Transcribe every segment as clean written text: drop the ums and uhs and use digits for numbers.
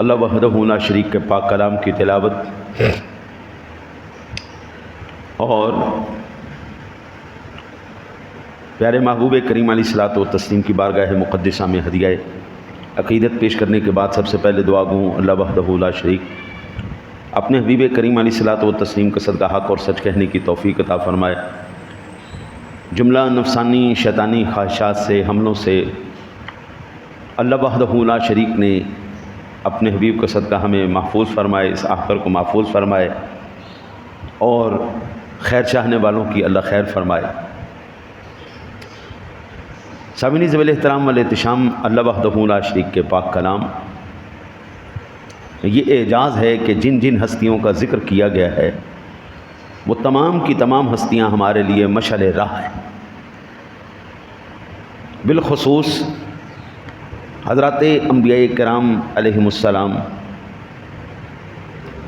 اللہ وحدہ لا شریک کے پاک کلام کی تلاوت اور پیارے محبوب کریم علیہ الصلوۃ والتسلیم کی بارگاہ مقدسہ میں ہدیہ عقیدت پیش کرنے کے بعد سب سے پہلے دعا گوں اللہ وحدہ لا شریک اپنے حبیب کریم علیہ الصلوۃ والتسلیم کا صدقہ حق اور سچ کہنے کی توفیق عطا فرمائے، جملہ نفسانی شیطانی خواہشات سے حملوں سے اللہ وحدہ لا شریک نے اپنے حبیب کا صدقہ ہمیں محفوظ فرمائے، اس آخر کو محفوظ فرمائے اور خیر چاہنے والوں کی اللہ خیر فرمائے۔ سامعین ذویل احترام والاحتشام، اللہ وحدہ لا شریک کے پاک کلام یہ اعجاز ہے کہ جن جن ہستیوں کا ذکر کیا گیا ہے وہ تمام کی تمام ہستیاں ہمارے لیے مشعل راہ ہیں۔ بالخصوص حضرات انبیاء کرام علیہم السلام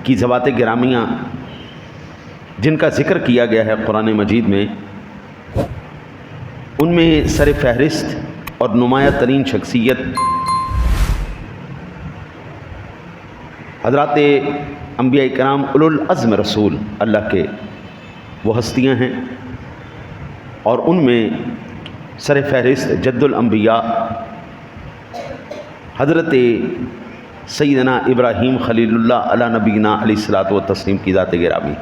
کی ذوات گرامیہ جن کا ذکر کیا گیا ہے قرآن مجید میں، ان میں سر فہرست اور نمایاں ترین شخصیت حضرات انبیاء کرام اولو العزم رسول اللہ کے وہ ہستیاں ہیں، اور ان میں سر فہرست جد الانبیاء حضرت سیدنا ابراہیم خلیل اللہ علی نبینا علیہ الصلوۃ والتسلیم کی ذات گرامی۔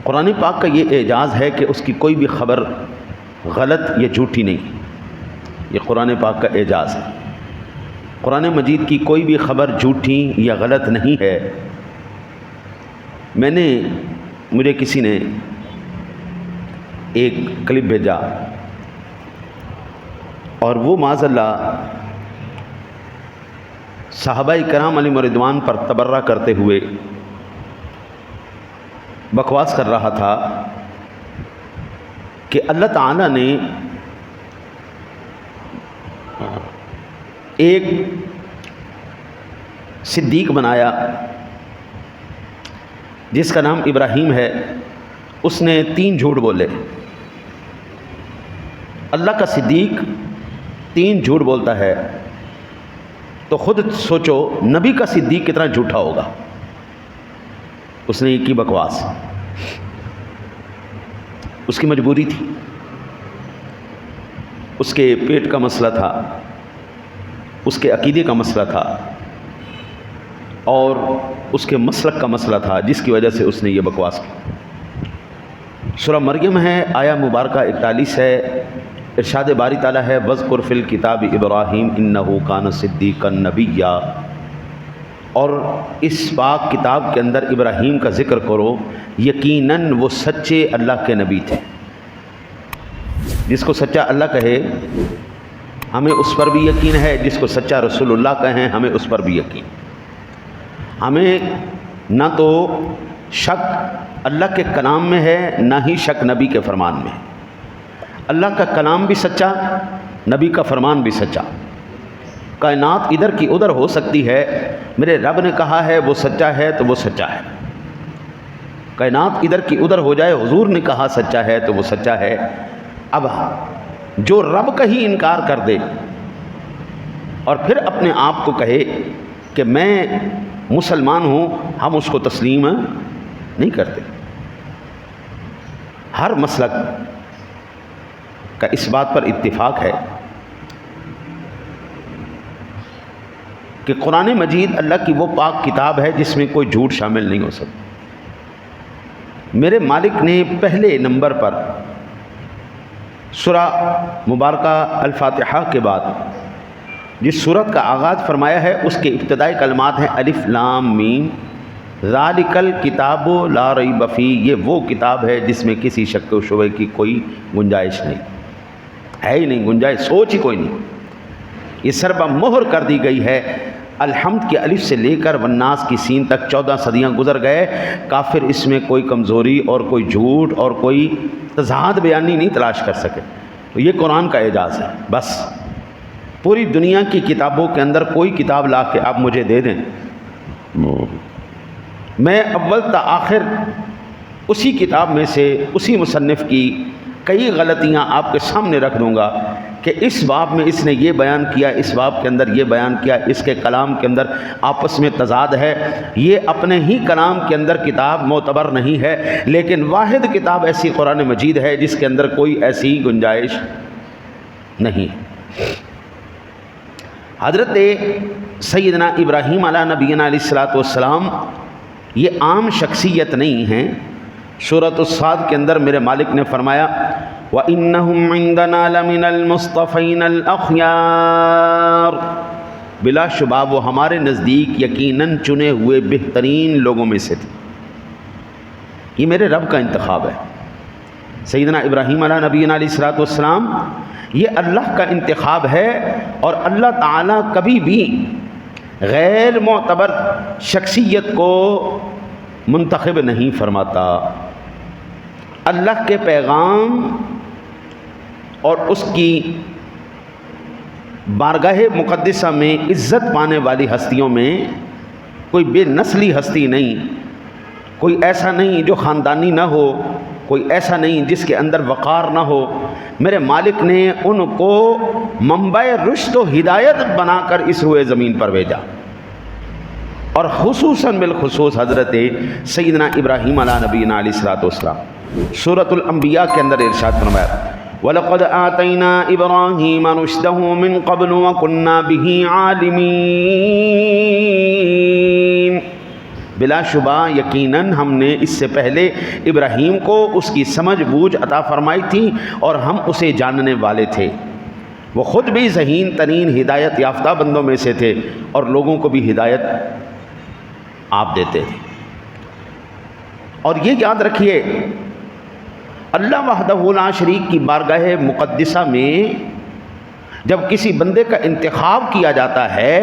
قرآن پاک کا یہ اعجاز ہے کہ اس کی کوئی بھی خبر غلط یا جھوٹی نہیں، یہ قرآن پاک کا اعجاز ہے۔ قرآن مجید کی کوئی بھی خبر جھوٹی یا غلط نہیں ہے۔ مجھے کسی نے ایک کلپ بھیجا اور وہ معاذ اللہ صحابہ کرام علیہم رضوان پر تبرہ کرتے ہوئے بکواس کر رہا تھا کہ اللہ تعالیٰ نے ایک صدیق بنایا جس کا نام ابراہیم ہے، اس نے 3 جھوٹ بولے۔ اللہ کا صدیق 3 جھوٹ بولتا ہے تو خود سوچو نبی کا صدیق کتنا جھوٹا ہوگا۔ اس نے یہ کی بکواس، اس کی مجبوری تھی، اس کے پیٹ کا مسئلہ تھا، اس کے عقیدے کا مسئلہ تھا اور اس کے مسلک کا مسئلہ تھا، جس کی وجہ سے اس نے یہ بکواس کی۔ سورہ مریم ہے، آیا مبارکہ 41 ہے، ارشاد باری تعالیٰ ہے وَاذْكُرْ فِي الْكِتَابِ إِبْرَاهِيمَ إِنَّهُ كَانَ صِدِّيقًا نَبِيًّا، اور اس پاک کتاب کے اندر ابراہیم کا ذکر کرو، یقیناً وہ سچے اللہ کے نبی تھے۔ جس کو سچا اللہ کہے ہمیں اس پر بھی یقین ہے، جس کو سچا رسول اللہ کہیں ہمیں اس پر بھی یقین۔ ہمیں نہ تو شک اللہ کے کلام میں ہے، نہ ہی شک نبی کے فرمان میں ہے۔ اللہ کا کلام بھی سچا، نبی کا فرمان بھی سچا۔ کائنات ادھر کی ادھر ہو سکتی ہے، میرے رب نے کہا ہے وہ سچا ہے تو وہ سچا ہے۔ کائنات ادھر کی ادھر ہو جائے، حضور نے کہا سچا ہے تو وہ سچا ہے۔ اب جو رب کا ہی انکار کر دے اور پھر اپنے آپ کو کہے کہ میں مسلمان ہوں، ہم اس کو تسلیم نہیں کرتے۔ ہر مسلک کا اس بات پر اتفاق ہے کہ قرآن مجید اللہ کی وہ پاک کتاب ہے جس میں کوئی جھوٹ شامل نہیں ہو سکتا۔ میرے مالک نے پہلے نمبر پر سورہ مبارکہ الفاتحہ کے بعد جس سورت کا آغاز فرمایا ہے، اس کے ابتدائی کلمات ہیں الف لام میم ذالک الکتاب لا ریب فیہ، یہ وہ کتاب ہے جس میں کسی شک و شبہ کی کوئی گنجائش نہیں ہے، ہی نہیں گنجائش، سوچ ہی کوئی نہیں۔ یہ سربہ مہر کر دی گئی ہے۔ الحمد کے الف سے لے کر والناس کی سین تک 14 صدیاں گزر گئے، کافر اس میں کوئی کمزوری اور کوئی جھوٹ اور کوئی تضاد بیانی نہیں تلاش کر سکے۔ تو یہ قرآن کا اعجاز ہے۔ بس پوری دنیا کی کتابوں کے اندر کوئی کتاب لا کے آپ مجھے دے دیں، میں اول تا آخر اسی کتاب میں سے اسی مصنف کی کئی غلطیاں آپ کے سامنے رکھ دوں گا کہ اس باب میں اس نے یہ بیان کیا، اس باب کے اندر یہ بیان کیا، اس کے کلام کے اندر آپس میں تضاد ہے، یہ اپنے ہی کلام کے اندر کتاب معتبر نہیں ہے، لیکن واحد کتاب ایسی قرآن مجید ہے جس کے اندر کوئی ایسی گنجائش نہیں۔ حضرت سیدنا ابراہیم علیہ نبینا علیہ الصلوۃ والسلام یہ عام شخصیت نہیں ہیں۔ سورۃ الصاد کے اندر میرے مالک نے فرمایا وَإِنَّهُمْ عِنْدَنَا لَمِنَ الْمُصْطَفَيْنَ الْأَخْيَارِ، بلا شبہ وہ ہمارے نزدیک یقیناً چنے ہوئے بہترین لوگوں میں سے تھے۔ یہ میرے رب کا انتخاب ہے۔ سیدنا ابراہیم علیہ نبینا علیہ الصلوۃ والسلام یہ اللہ کا انتخاب ہے، اور اللہ تعالیٰ کبھی بھی غیر معتبر شخصیت کو منتخب نہیں فرماتا۔ اللہ کے پیغام اور اس کی بارگاہ مقدسہ میں عزت پانے والی ہستیوں میں کوئی بے نسلی ہستی نہیں، کوئی ایسا نہیں جو خاندانی نہ ہو، کوئی ایسا نہیں جس کے اندر وقار نہ ہو۔ میرے مالک نے ان کو منبع رشد و ہدایت بنا کر اس روئے زمین پر بھیجا، اور خصوصاً بالخصوص حضرت سیدنا ابراہیم علیہ نبینا علیہ الصلوۃ والسلام۔ سورۃ الانبیاء کے اندر ارشاد فرمایا وَلَقَدْ آتَيْنَا إِبْرَاهِيمَ رُشْدَهُ مِنْ قَبْلُ وَكُنَّا بِهِ عَالِمِينَ، بلا شبہ یقیناً ہم نے اس سے پہلے ابراہیم کو اس کی سمجھ بوجھ عطا فرمائی تھی، اور ہم اسے جاننے والے تھے۔ وہ خود بھی ذہین ترین ہدایت یافتہ بندوں میں سے تھے، اور لوگوں کو بھی ہدایت آپ دیتے تھے۔ اور یہ یاد رکھیے، اللہ وحدہ لا شریک کی بارگاہ مقدسہ میں جب کسی بندے کا انتخاب کیا جاتا ہے،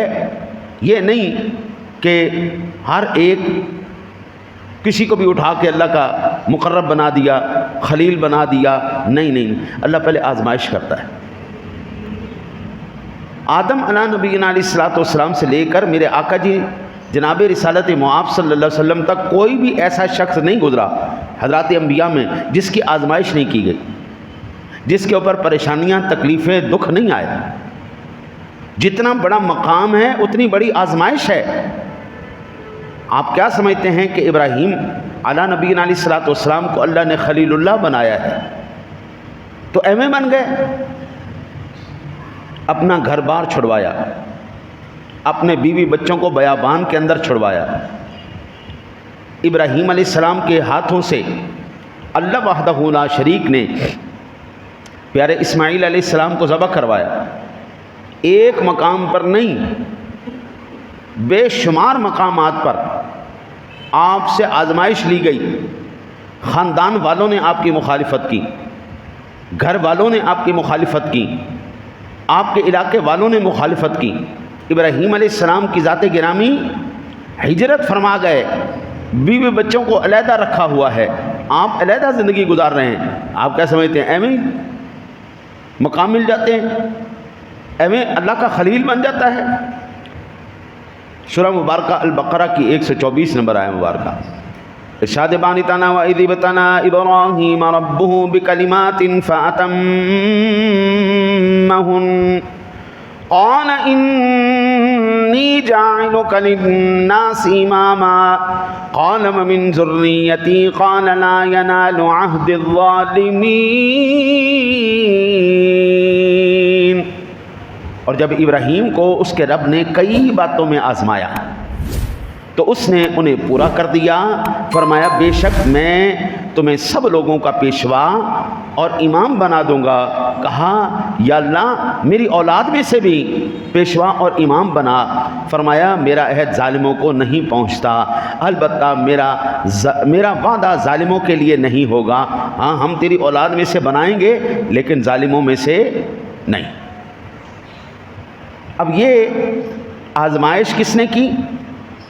یہ نہیں کہ ہر ایک کسی کو بھی اٹھا کے اللہ کا مقرب بنا دیا، خلیل بنا دیا، نہیں، اللہ پہلے آزمائش کرتا ہے۔ آدم علیہ نبینا علیہ الصلوۃ والسلام سے لے کر میرے آقا جی جناب رسالت معاف صلی اللہ علیہ وسلم تک کوئی بھی ایسا شخص نہیں گزرا حضرات انبیاء میں جس کی آزمائش نہیں کی گئی، جس کے اوپر پریشانیاں، تکلیفیں، دکھ نہیں آئے۔ جتنا بڑا مقام ہے اتنی بڑی آزمائش ہے۔ آپ کیا سمجھتے ہیں کہ ابراہیم علیہ نبینا علیہ الصلوۃ والسلام کو اللہ نے خلیل اللہ بنایا ہے تو ایم بن گئے؟ اپنا گھر بار چھڑوایا، اپنے بیوی بچوں کو بیابان کے اندر چھڑوایا۔ ابراہیم علیہ السلام کے ہاتھوں سے اللہ وحدہ لا شریک نے پیارے اسماعیل علیہ السلام کو ذبح کروایا۔ ایک مقام پر نہیں، بے شمار مقامات پر آپ سے آزمائش لی گئی۔ خاندان والوں نے آپ کی مخالفت کی، گھر والوں نے آپ کی مخالفت کی، آپ کے علاقے والوں نے مخالفت کی۔ ابراہیم علیہ السلام کی ذات گرامی ہجرت فرما گئے، بیوی بچوں کو علیحدہ رکھا ہوا ہے، آپ علیحدہ زندگی گزار رہے ہیں۔ آپ کیا سمجھتے ہیں ایویں مقام مل جاتے ہیں، ایویں اللہ کا خلیل بن جاتا ہے؟ سورہ مبارکہ البقرہ کی 124 نمبر آیہ مبارکہ ارشاد بانی تانا وَإِذِ ابْتَلَىٰ إِبْرَاهِيمَ رَبُّهُ بِكَلِمَاتٍ فَأَتَمَّهُنَّ قَالَ إِنِّي جَاعِلُكَ لِلنَّاسِ إِمَامًا قَالَ وَمِنْ ذُرِّيَّتِي قَالَ لَا يَنَالُ عَهْدِ الظَّالِمِينَ۔ اور جب ابراہیم کو اس کے رب نے کئی باتوں میں آزمایا تو اس نے انہیں پورا کر دیا۔ فرمایا بے شک میں تمہیں سب لوگوں کا پیشوا اور امام بنا دوں گا۔ کہا یا اللہ میری اولاد میں سے بھی پیشوا اور امام بنا۔ فرمایا میرا عہد ظالموں کو نہیں پہنچتا، البتہ میرا وعدہ ظالموں کے لیے نہیں ہوگا۔ ہاں ہم تیری اولاد میں سے بنائیں گے لیکن ظالموں میں سے نہیں۔ اب یہ آزمائش کس نے کی؟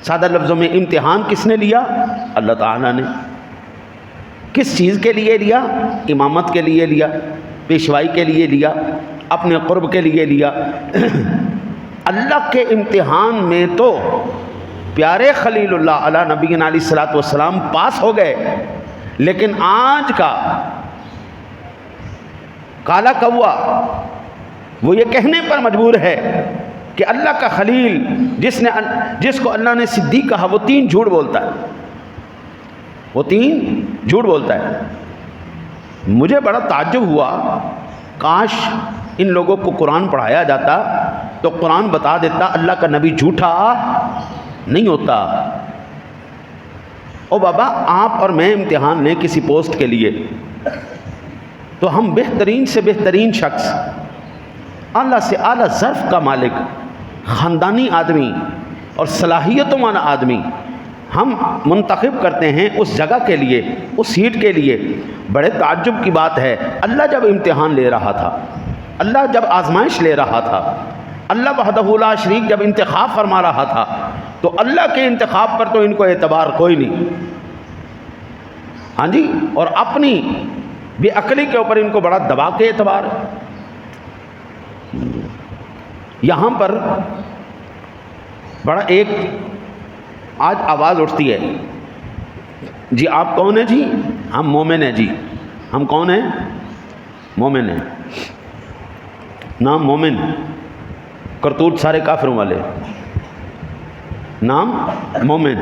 سادہ لفظوں میں امتحان کس نے لیا؟ اللہ تعالیٰ نے۔ کس چیز کے لیے لیا؟ امامت کے لیے لیا، پیشوائی کے لیے لیا، اپنے قرب کے لیے لیا۔ اللہ کے امتحان میں تو پیارے خلیل اللہ علیہ نبینا علیہ الصلوۃ والسلام پاس ہو گئے، لیکن آج کا کالا کوا وہ یہ کہنے پر مجبور ہے کہ اللہ کا خلیل جس کو اللہ نے صدیق کہا وہ 3 جھوٹ بولتا ہے، وہ 3 جھوٹ بولتا ہے۔ مجھے بڑا تعجب ہوا، کاش ان لوگوں کو قرآن پڑھایا جاتا تو قرآن بتا دیتا اللہ کا نبی جھوٹا نہیں ہوتا۔ او بابا، آپ اور میں امتحان لیں کسی پوسٹ کے لیے تو ہم بہترین سے بہترین شخص، اعلیٰ سے اعلیٰ ظرف کا مالک، خاندانی آدمی اور صلاحیتوں والا آدمی ہم منتخب کرتے ہیں اس جگہ کے لیے، اس سیٹ کے لیے۔ بڑے تعجب کی بات ہے، اللہ جب امتحان لے رہا تھا، اللہ جب آزمائش لے رہا تھا، اللہ وحدہ لا شریک جب انتخاب فرما رہا تھا، تو اللہ کے انتخاب پر تو ان کو اعتبار کوئی نہیں، ہاں جی، اور اپنی بے عقلی کے اوپر ان کو بڑا دبا کے اعتبار۔ یہاں پر بڑا ایک آج آواز اٹھتی ہے، جی آپ کون ہیں؟ جی ہم مومن ہیں۔ جی ہم کون ہیں؟ مومن ہیں۔ نام مومن، کرتوت سارے کافروں والے۔ نام مومن،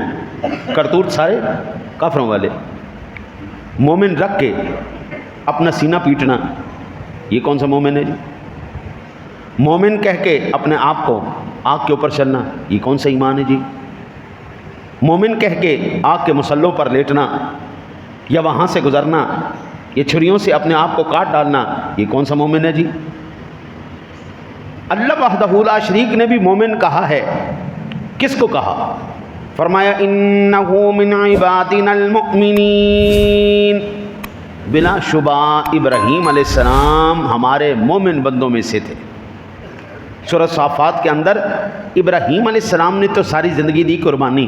کرتوت سارے کافروں والے۔ مومن رکھ کے اپنا سینہ پیٹنا، یہ کون سا مومن ہے؟ جی مومن کہہ کے اپنے آپ کو آگ کے اوپر چلنا، یہ کون سا ایمان ہے؟ جی مومن کہہ کے آگ کے مسلوں پر لیٹنا یا وہاں سے گزرنا یا چھریوں سے اپنے آپ کو کاٹ ڈالنا، یہ کون سا مومن ہے؟ جی اللہ وحدہ لا شریک نے بھی مومن کہا ہے۔ کس کو کہا؟ فرمایا انہ من عبادنا المؤمنین، بلا شبہ ابراہیم علیہ السلام ہمارے مومن بندوں میں سے تھے۔ سورہ صافات کے اندر ابراہیم علیہ السلام نے تو ساری زندگی دی قربانی،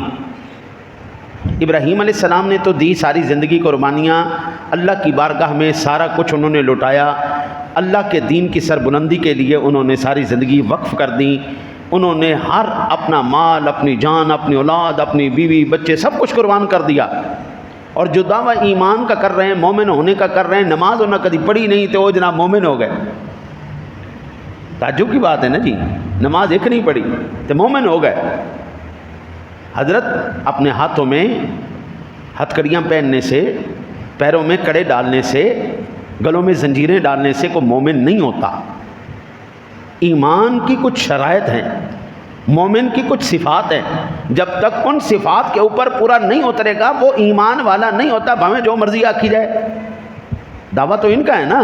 ابراہیم علیہ السلام نے تو دی ساری زندگی قربانیاں، اللہ کی بارگاہ میں سارا کچھ انہوں نے لوٹایا، اللہ کے دین کی سربلندی کے لیے انہوں نے ساری زندگی وقف کر دی، انہوں نے ہر اپنا مال، اپنی جان، اپنی اولاد، اپنی بیوی بچے سب کچھ قربان کر دیا۔ اور جو دعویٰ ایمان کا کر رہے ہیں، مومن ہونے کا کر رہے ہیں، نماز انہوں نے کبھی پڑھی نہیں تو وہ جناب مومن ہو گئے۔ تعجب کی بات ہے نا جی، نماز ایک نہیں پڑھی تو مومن ہو گئے۔ حضرت اپنے ہاتھوں میں ہتھکڑیاں پہننے سے، پیروں میں کڑے ڈالنے سے، گلوں میں زنجیریں ڈالنے سے کوئی مومن نہیں ہوتا۔ ایمان کی کچھ شرائط ہیں، مومن کی کچھ صفات ہیں، جب تک ان صفات کے اوپر پورا نہیں اترے گا وہ ایمان والا نہیں ہوتا، بھاویں جو مرضی آکھی جائے۔ دعویٰ تو ان کا ہے نا۔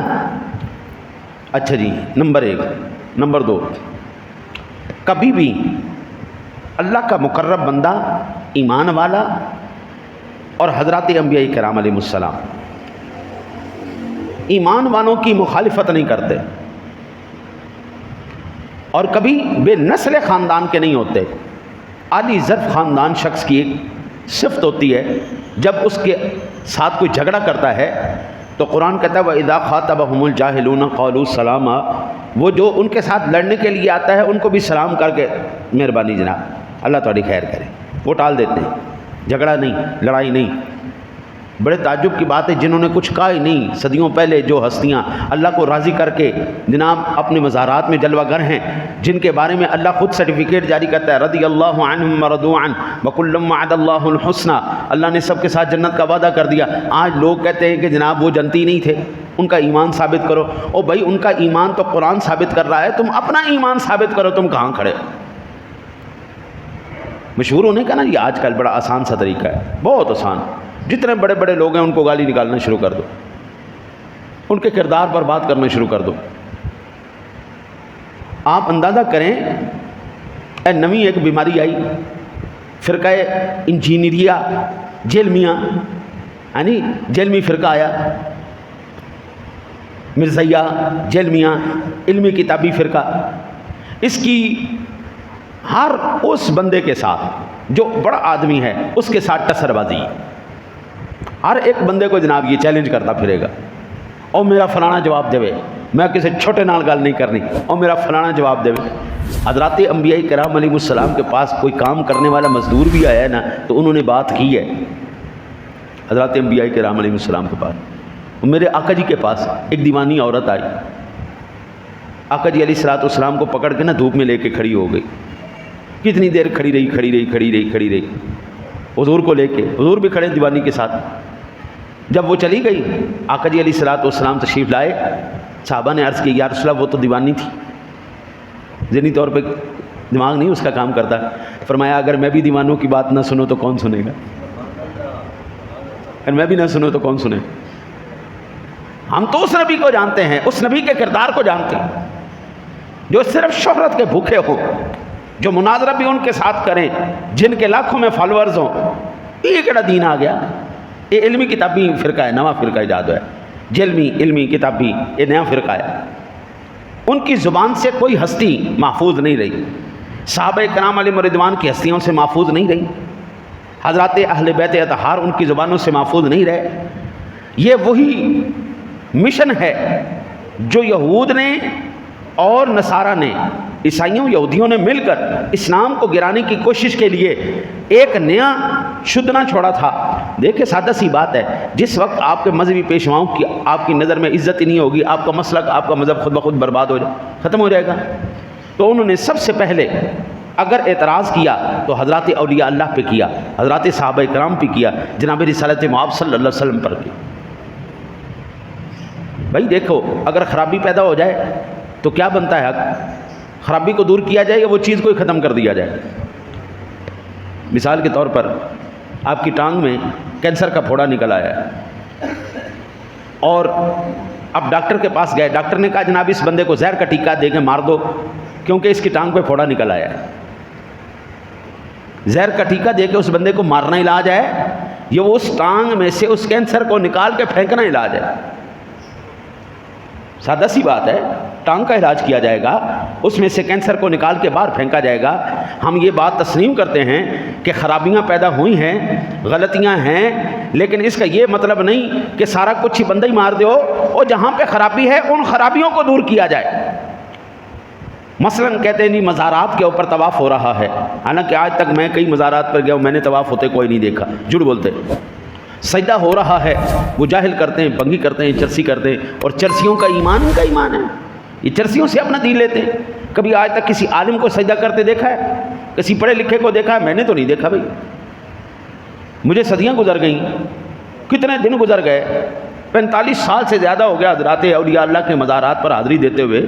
اچھا جی، نمبر 1۔ نمبر 2، کبھی بھی اللہ کا مقرب بندہ، ایمان والا اور حضرات انبیاء کرام علیہ السلام ایمان والوں کی مخالفت نہیں کرتے، اور کبھی بے نسل خاندان کے نہیں ہوتے۔ عالی ظرف خاندان شخص کی ایک صفت ہوتی ہے، جب اس کے ساتھ کوئی جھگڑا کرتا ہے تو قرآن کہتا ہے وَإِذَا خَاطَبَهُمُ الْجَاهِلُونَ قَالُوا سَلَامًا، وہ جو ان کے ساتھ لڑنے کے لیے آتا ہے ان کو بھی سلام کر کے مہربانی جناب اللہ تھوڑی خیر کرے، وہ ٹال دیتے ہیں، جھگڑا نہیں، لڑائی نہیں۔ بڑے تعجب کی بات ہے، جنہوں نے کچھ کہا ہی نہیں، صدیوں پہلے جو ہستیاں اللہ کو راضی کر کے جناب اپنے مزارات میں جلوہ گر ہیں، جن کے بارے میں اللہ خود سرٹیفکیٹ جاری کرتا ہے رضی اللہ عنہم ورضوا عنہ وکلا وعد اللہ الحسنی، اللہ نے سب کے ساتھ جنت کا وعدہ کر دیا۔ آج لوگ کہتے ہیں کہ جناب وہ جنتی نہیں تھے، ان کا ایمان ثابت کرو۔ او بھائی، ان کا ایمان تو قرآن ثابت کر رہا ہے، تم اپنا ایمان ثابت کرو، تم کہاں کھڑے؟ مشہور ہونے کا نا یہ آج کل بڑا آسان سا طریقہ ہے، بہت آسان۔ جتنے بڑے بڑے لوگ ہیں ان کو گالی نکالنا شروع کر دو، ان کے کردار پر بات کرنا شروع کر دو۔ آپ اندازہ کریں، اے نویں ایک بیماری آئی، فرقہ انجینئریا جیلمیاں، یعنی جیلمی فرقہ آیا، مرزیہ جیلمیاں، علمی کتابی فرقہ۔ اس کی ہر اس بندے کے ساتھ جو بڑا آدمی ہے اس کے ساتھ ٹسر بازی، ہر ایک بندے کو جناب یہ چیلنج کرتا پھرے گا، اور میرا فلانا جواب دے، میں کسی چھوٹے نال گل نہیں کرنی، اور میرا فلانا جواب دے۔ حضرات انبیاء کرام علیہ السلام کے پاس کوئی کام کرنے والا مزدور بھی آیا ہے نا تو انہوں نے بات کی ہے۔ حضرات انبیاء کرام علیہ السلام کے پاس، میرے آقا جی کے پاس ایک دیوانی عورت آئی، آقا جی علیہ السلام کو پکڑ کے نا دھوپ میں لے کے کھڑی ہو گئی. کتنی دیر کھڑی رہی حضور کو لے کے. حضور بھی کھڑے دیوانی کے ساتھ. جب وہ چلی گئی آقا جی علیہ السلام تشریف لائے. صحابہ نے عرض کی یا رسول اللہ وہ تو دیوانی تھی, ذہنی طور پہ دماغ نہیں اس کا کام کرتا. فرمایا اگر میں بھی دیوانوں کی بات نہ سنوں تو کون سنے گا؟ اگر میں بھی نہ سنوں تو کون سنے؟ ہم تو اس نبی کو جانتے ہیں, اس نبی کے کردار کو جانتے ہیں جو صرف شہرت کے بھوکے ہوں, جو مناظرہ بھی ان کے ساتھ کریں جن کے لاکھوں میں فالورز ہوں. یہ کیڑا دین آ گیا؟ یہ علمی کتابی فرقہ ہے, نواں فرقہ ایجاد ہے. علمی کتابی یہ نیا فرقہ ہے. ان کی زبان سے کوئی ہستی محفوظ نہیں رہی. صحابہ کرام علیہ رضوان کی ہستیوں سے محفوظ نہیں رہی. حضرات اہل بیت اطہار ان کی زبانوں سے محفوظ نہیں رہے. یہ وہی مشن ہے جو یہود نے اور نصارہ نے, عیسائیوں یہودیوں نے مل کر اسلام کو گرانے کی کوشش کے لیے ایک نیا شدنا چھوڑا تھا. دیکھیں سادہ سی بات ہے, جس وقت آپ کے مذہبی پیشواؤں کی آپ کی نظر میں عزت ہی نہیں ہوگی, آپ کا مسلک آپ کا مذہب خود بخود برباد ہو جائے, ختم ہو جائے گا. تو انہوں نے سب سے پہلے اگر اعتراض کیا تو حضرات اولیاء اللہ پہ کیا, حضرات صحابہ کرام پہ کیا, جناب رسالت مآب صلی اللہ علیہ وسلم پر کیا. بھائی دیکھو اگر خرابی پیدا ہو جائے تو کیا بنتا ہے حق؟ خرابی کو دور کیا جائے یا وہ چیز کو ہی ختم کر دیا جائے؟ مثال کے طور پر آپ کی ٹانگ میں کینسر کا پھوڑا نکل آیا ہے اور اب ڈاکٹر کے پاس گئے. ڈاکٹر نے کہا جناب اس بندے کو زہر کا ٹیکہ دے کے مار دو کیونکہ اس کی ٹانگ پہ پھوڑا نکل آیا ہے. زہر کا ٹیکہ دے کے اس بندے کو مارنا علاج ہے یا وہ اس ٹانگ میں سے اس کینسر کو نکال کے پھینکنا علاج ہے؟ سادہ سی بات ہے, ٹانگ کا علاج کیا جائے گا, اس میں سے کینسر کو نکال کے باہر پھینکا جائے گا. ہم یہ بات تسلیم کرتے ہیں کہ خرابیاں پیدا ہوئی ہیں, غلطیاں ہیں, لیکن اس کا یہ مطلب نہیں کہ سارا کچھ ہی بندہ ہی مار دو اور جہاں پہ خرابی ہے ان خرابیوں کو دور کیا جائے. مثلاً کہتے ہیں نہیں مزارات کے اوپر طواف ہو رہا ہے, حالانکہ آج تک میں کئی مزارات پر گیا ہوں, میں نے طواف ہوتے کوئی نہیں دیکھا, جھوٹ بولتے. سجدہ ہو رہا ہے, وہ جاہل کرتے ہیں, بھنگی کرتے ہیں, چرسی کرتے ہیں, اور چرسیوں کا ایمان ان کا ایمان ہے, یہ چرسیوں سے اپنا دین لیتے ہیں. کبھی آج تک کسی عالم کو سجدہ کرتے دیکھا ہے؟ کسی پڑھے لکھے کو دیکھا ہے؟ میں نے تو نہیں دیکھا. بھائی مجھے صدیاں گزر گئیں, کتنے دن گزر گئے, 45 سال سے زیادہ ہو گیا حضرات اولیاء اللہ کے مزارات پر حاضری دیتے ہوئے.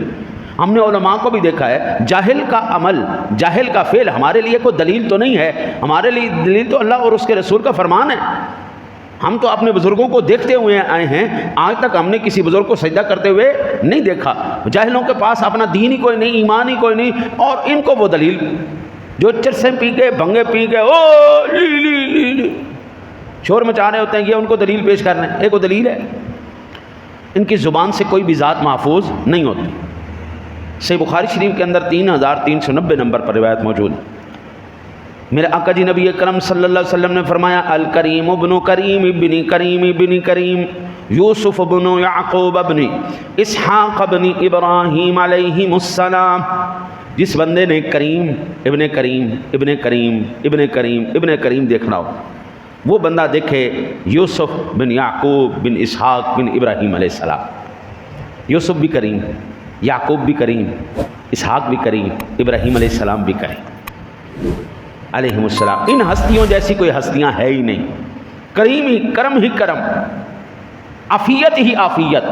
ہم نے علماء کو بھی دیکھا ہے, جاہل کا عمل, جاہل کا فعل ہمارے لیے کوئی دلیل تو نہیں ہے, ہمارے لیے دلیل تو اللہ اور اس کے رسول کا فرمان ہے. ہم تو اپنے بزرگوں کو دیکھتے ہوئے آئے ہیں, آج تک ہم نے کسی بزرگ کو سجدہ کرتے ہوئے نہیں دیکھا. جاہلوں کے پاس اپنا دین ہی کوئی نہیں, ایمان ہی کوئی نہیں, اور ان کو وہ دلیل جو چرسیں پی کے بھنگے پی کے او لی شور مچا رہے ہوتے ہیں, یہ ان کو دلیل پیش کر رہے ہیں. ایک وہ دلیل ہے, ان کی زبان سے کوئی بھی ذات محفوظ نہیں ہوتی. صحیح بخاری شریف کے اندر 3390 نمبر پر روایت موجود ہے. میرے آقا جی نبی کرم صلی اللہ علیہ وسلم نے فرمایا الکریم ابن کریم ابن کریم ابن کریم یوسف ابن یعقوب ابن اسحاق ابن ابراہیم علیہم السلام. جس بندے نے کریم ابن کریم ابن کریم ابن کریم ابن کریم دیکھنا ہو, وہ بندہ دیکھے یوسف بن یعقوب بن اسحاق بن ابراہیم علیہ السلام. یوسف بھی کریم, یعقوب بھی کریم, اسحاق بھی کریم, ابراہیم علیہ السلام بھی کریم علیہم السلام. ان ہستیوں جیسی کوئی ہستیاں ہے ہی نہیں. کریم ہی کرم ہی کرم, عافیت ہی عافیت.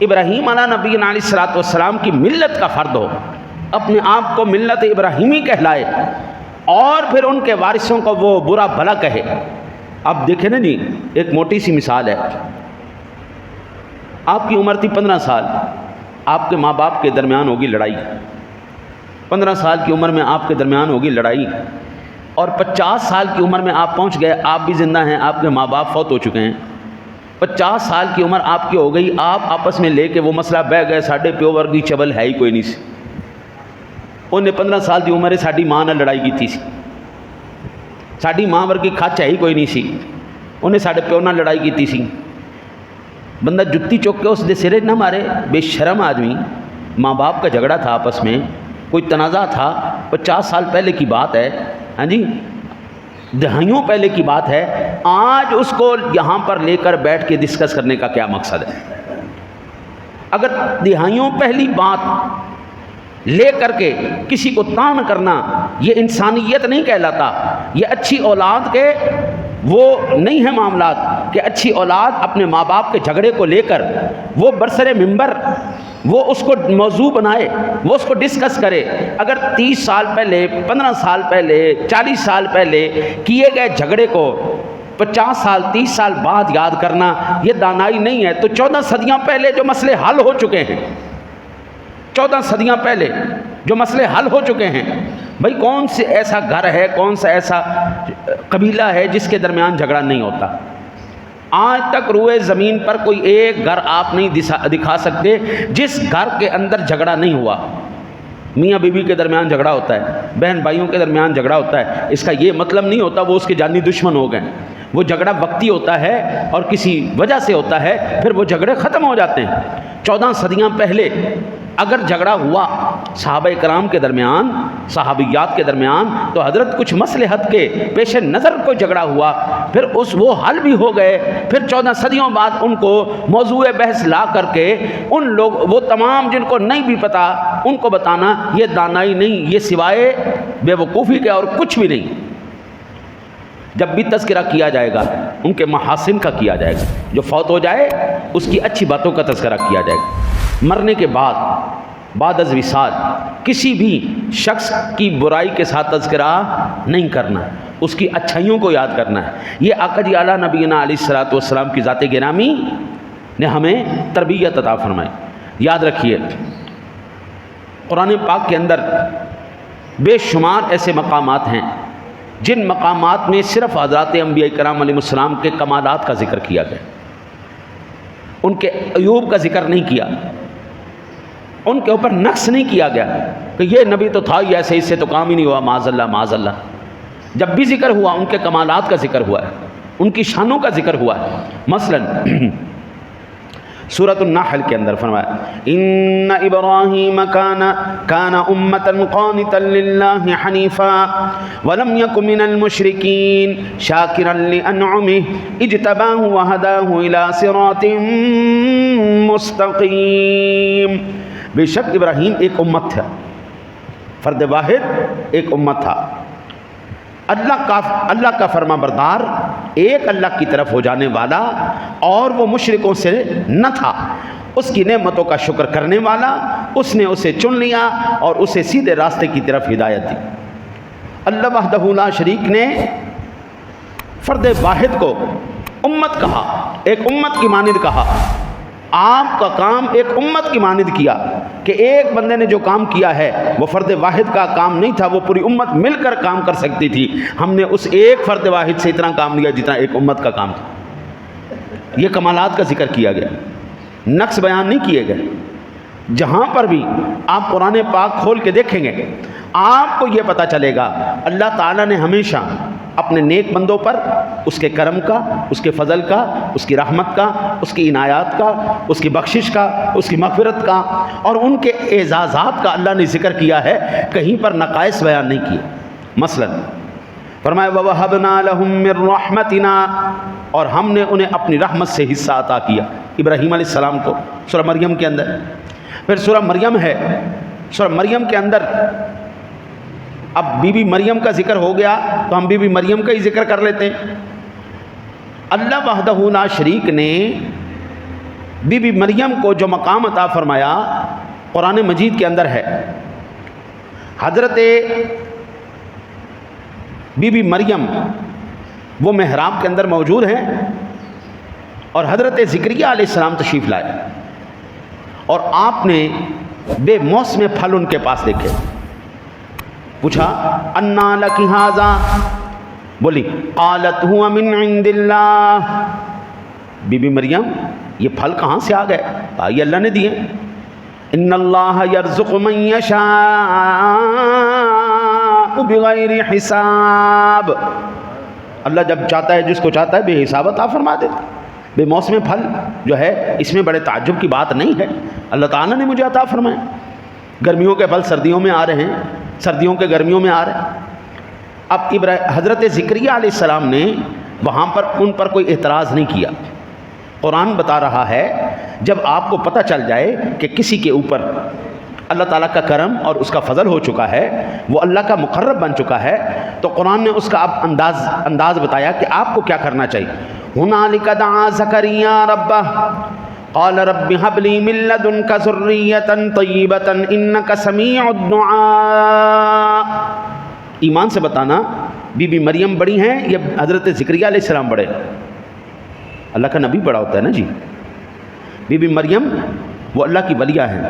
ابراہیم علیہ نبی علیہ الصلوۃ والسلام کی ملت کا فرد ہو, اپنے آپ کو ملت ابراہیمی کہلائے, اور پھر ان کے وارثوں کو وہ برا بھلا کہے. اب دیکھیں نا جی, ایک موٹی سی مثال ہے. آپ کی عمر تھی 15 سال, آپ کے ماں باپ کے درمیان ہوگی لڑائی. 15 سال کی عمر میں آپ کے درمیان ہوگی لڑائی, اور 50 سال کی عمر میں آپ پہنچ گئے, آپ بھی زندہ ہیں, آپ کے ماں باپ فوت ہو چکے ہیں. 50 سال کی عمر آپ کی ہو گئی, آپ آپس میں لے کے وہ مسئلہ بہ گئے, ساڈے پیو ورگی چبل ہے ہی کوئی نہیں سی. انہیں 15 سال کی عمر ساڈی ماں نے لڑائی کی سی, ساڈی ماں ورگی کھچ ہے ہی کوئی نہیں سی, انہیں ساڈے پیو نہ لڑائی کی سی. بندہ جتی چوک کے اس دے سرے نہ مارے, بے شرم آدمی. ماں باپ کا جھگڑا تھا آپس میں, کوئی تنازع تھا, 50 سال پہلے کی بات ہے, ہاں جی, دہائیوں پہلے کی بات ہے. آج اس کو یہاں پر لے کر بیٹھ کے ڈسکس کرنے کا کیا مقصد ہے؟ اگر دہائیوں پہلی بات لے کر کے کسی کو طعن کرنا یہ انسانیت نہیں کہلاتا، یہ اچھی اولاد کے وہ نہیں ہے معاملات کہ اچھی اولاد اپنے ماں باپ کے جھگڑے کو لے کر وہ برسر ممبر وہ اس کو موضوع بنائے، وہ اس کو ڈسکس کرے۔ اگر 30 سال پہلے، 15 سال پہلے، 40 سال پہلے کیے گئے جھگڑے کو 50 سال 30 سال بعد یاد کرنا یہ دانائی نہیں ہے، تو 14 صدیاں پہلے جو مسئلے حل ہو چکے ہیں، 14 صدیاں پہلے جو مسئلے حل ہو چکے ہیں، بھائی کون سے ایسا گھر ہے، کون سا ایسا قبیلہ ہے جس کے درمیان جھگڑا نہیں ہوتا؟ آج تک روئے زمین پر کوئی ایک گھر آپ نہیں دکھا سکتے جس گھر کے اندر جھگڑا نہیں ہوا۔ میاں بیوی کے درمیان جھگڑا ہوتا ہے، بہن بھائیوں کے درمیان جھگڑا ہوتا ہے، اس کا یہ مطلب نہیں ہوتا وہ اس کے جانی دشمن ہو گئے۔ وہ جھگڑا وقتی ہوتا ہے اور کسی وجہ سے ہوتا ہے، پھر وہ جھگڑے ختم ہو جاتے ہیں۔ 14 صدیاں پہلے اگر جھگڑا ہوا صحابہ کرام کے درمیان، صحابیات کے درمیان، تو حضرت کچھ مصلحت کے پیش نظر کوئی جھگڑا ہوا، پھر وہ حل بھی ہو گئے، پھر 14 صدیوں بعد ان کو موضوع بحث لا کر کے ان لوگ وہ تمام جن کو نہیں بھی پتا ان کو بتانا یہ دانائی نہیں، یہ سوائے بے وقوفی کے اور کچھ بھی نہیں۔ جب بھی تذکرہ کیا جائے گا ان کے محاسن کا کیا جائے گا، جو فوت ہو جائے اس کی اچھی باتوں کا تذکرہ کیا جائے گا۔ مرنے کے بعد از وصال کسی بھی شخص کی برائی کے ساتھ تذکرہ نہیں کرنا، اس کی اچھائیوں کو یاد کرنا ہے۔ یہ آقا جی اعلیٰ نبینا علیہ الصلوۃ والسلام کی ذات گرامی نے ہمیں تربیت عطا فرمائی۔ یاد رکھیے قرآن پاک کے اندر بے شمار ایسے مقامات ہیں جن مقامات میں صرف حضرات انبیاء کرام علیہ السلام کے کمالات کا ذکر کیا گیا، ان کے عیوب کا ذکر نہیں کیا، ان کے اوپر نقص نہیں کیا گیا کہ یہ نبی تو تھا ہی ایسے، اس سے تو کام ہی نہیں ہوا، معاذ اللہ معاذ اللہ۔ جب بھی ذکر ہوا ان کے کمالات کا ذکر ہوا ہے، ان کی شانوں کا ذکر ہوا ہے۔ مثلا سورۃ النحل کے اندر فرمایا ان ابراہیم کان امۃ قانتا للہ حنیفا ولم یک من المشرکین شاکرا لانعمہ اجتباہ وہداہ الی صراط مستقیم۔ بے شک ابراہیم ایک امت تھا، فرد واحد ایک امت تھا، اللہ کا فرما بردار، ایک اللہ کی طرف ہو جانے والا، اور وہ مشرکوں سے نہ تھا، اس کی نعمتوں کا شکر کرنے والا، اس نے اسے چن لیا اور اسے سیدھے راستے کی طرف ہدایت دی۔ اللہ وحدہ لا شریک نے فرد واحد کو امت کہا، ایک امت کی مانند کہا۔ آپ کا کام ایک امت کی مانند کیا کہ ایک بندے نے جو کام کیا ہے وہ فرد واحد کا کام نہیں تھا، وہ پوری امت مل کر کام کر سکتی تھی۔ ہم نے اس ایک فرد واحد سے اتنا کام لیا جتنا ایک امت کا کام تھا۔ یہ کمالات کا ذکر کیا گیا، نقص بیان نہیں کیے گئے۔ جہاں پر بھی آپ قرآن پاک کھول کے دیکھیں گے آپ کو یہ پتہ چلے گا اللہ تعالیٰ نے ہمیشہ اپنے نیک بندوں پر اس کے کرم کا، اس کے فضل کا، اس کی رحمت کا، اس کی عنایات کا، اس کی بخشش کا، اس کی مغفرت کا اور ان کے اعزازات کا اللہ نے ذکر کیا ہے، کہیں پر نقائص بیان نہیں کیے۔ مثلا فرمایا وَوَهَبْنَا لَهُم مِّن رَّحْمَتِنَا، اور ہم نے انہیں اپنی رحمت سے حصہ عطا کیا ابراہیم علیہ السلام کو۔ سورہ مریم کے اندر، پھر سورہ مریم ہے، سورہ مریم کے اندر اب بی بی مریم کا ذکر ہو گیا تو ہم بی بی مریم کا ہی ذکر کر لیتے ہیں۔ اللہ وحدہ لا شریک نے بی بی مریم کو جو مقام عطا فرمایا قرآن مجید کے اندر ہے۔ حضرت بی بی مریم وہ محراب کے اندر موجود ہیں اور حضرت زکریا علیہ السلام تشریف لائے اور آپ نے بے موسم پھل ان کے پاس دیکھے۔ پوچھا انا لک ھذا، بولی قالت هو من عند اللہ، بی بی مریم یہ پھل کہاں سے آ گئے؟ یہ اللہ نے دیے۔ ان اللہ یرزق من یشاء بغیر حساب، اللہ جب چاہتا ہے جس کو چاہتا ہے بے حساب عطا فرما دیتا۔ بے موسم پھل جو ہے اس میں بڑے تعجب کی بات نہیں ہے، اللہ تعالیٰ نے مجھے عطا فرمایا۔ گرمیوں کے پھل سردیوں میں آ رہے ہیں، سردیوں کے گرمیوں میں آ رہے ہیں۔ اب حضرت زکریا علیہ السلام نے وہاں پر ان پر کوئی اعتراض نہیں کیا۔ قرآن بتا رہا ہے جب آپ کو پتہ چل جائے کہ کسی کے اوپر اللہ تعالیٰ کا کرم اور اس کا فضل ہو چکا ہے، وہ اللہ کا مقرب بن چکا ہے، تو قرآن نے اس کا اب انداز بتایا کہ آپ کو کیا کرنا چاہیے۔ ہنالک دعا زکریا ربہ قال رب هب لي من لدنك ذرية طيبة إنك سميع الدعاء۔ ایمان سے بتانا بی بی مریم بڑی ہیں یا حضرت زکریا علیہ السلام بڑے؟ اللہ کا نبی بڑا ہوتا ہے نا جی۔ بی بی مریم وہ اللہ کی ولیہ ہیں۔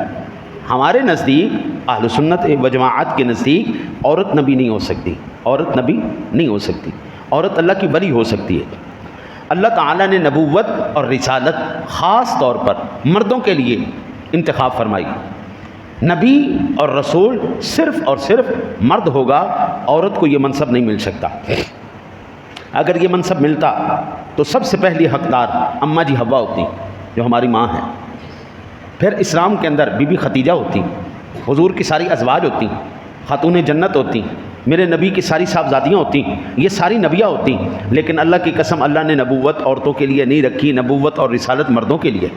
ہمارے نزدیک اہل سنت و جماعت کے نزدیک عورت نبی نہیں ہو سکتی، عورت نبی نہیں ہو سکتی، عورت اللہ کی ولی ہو سکتی ہے۔ اللہ تعالیٰ نے نبوت اور رسالت خاص طور پر مردوں کے لیے انتخاب فرمائی۔ نبی اور رسول صرف اور صرف مرد ہوگا، عورت کو یہ منصب نہیں مل سکتا۔ اگر یہ منصب ملتا تو سب سے پہلی حقدار اماں جی حوا ہوتی جو ہماری ماں ہیں، پھر اسلام کے اندر بی بی خدیجہ ہوتی، حضور کی ساری ازواج ہوتی، خاتون جنت ہوتی، میرے نبی کی ساری صاحبزادیاں ہوتی، یہ ساری نبیاں ہوتی، لیکن اللہ کی قسم اللہ نے نبوت عورتوں کے لیے نہیں رکھی، نبوت اور رسالت مردوں کے لیے۔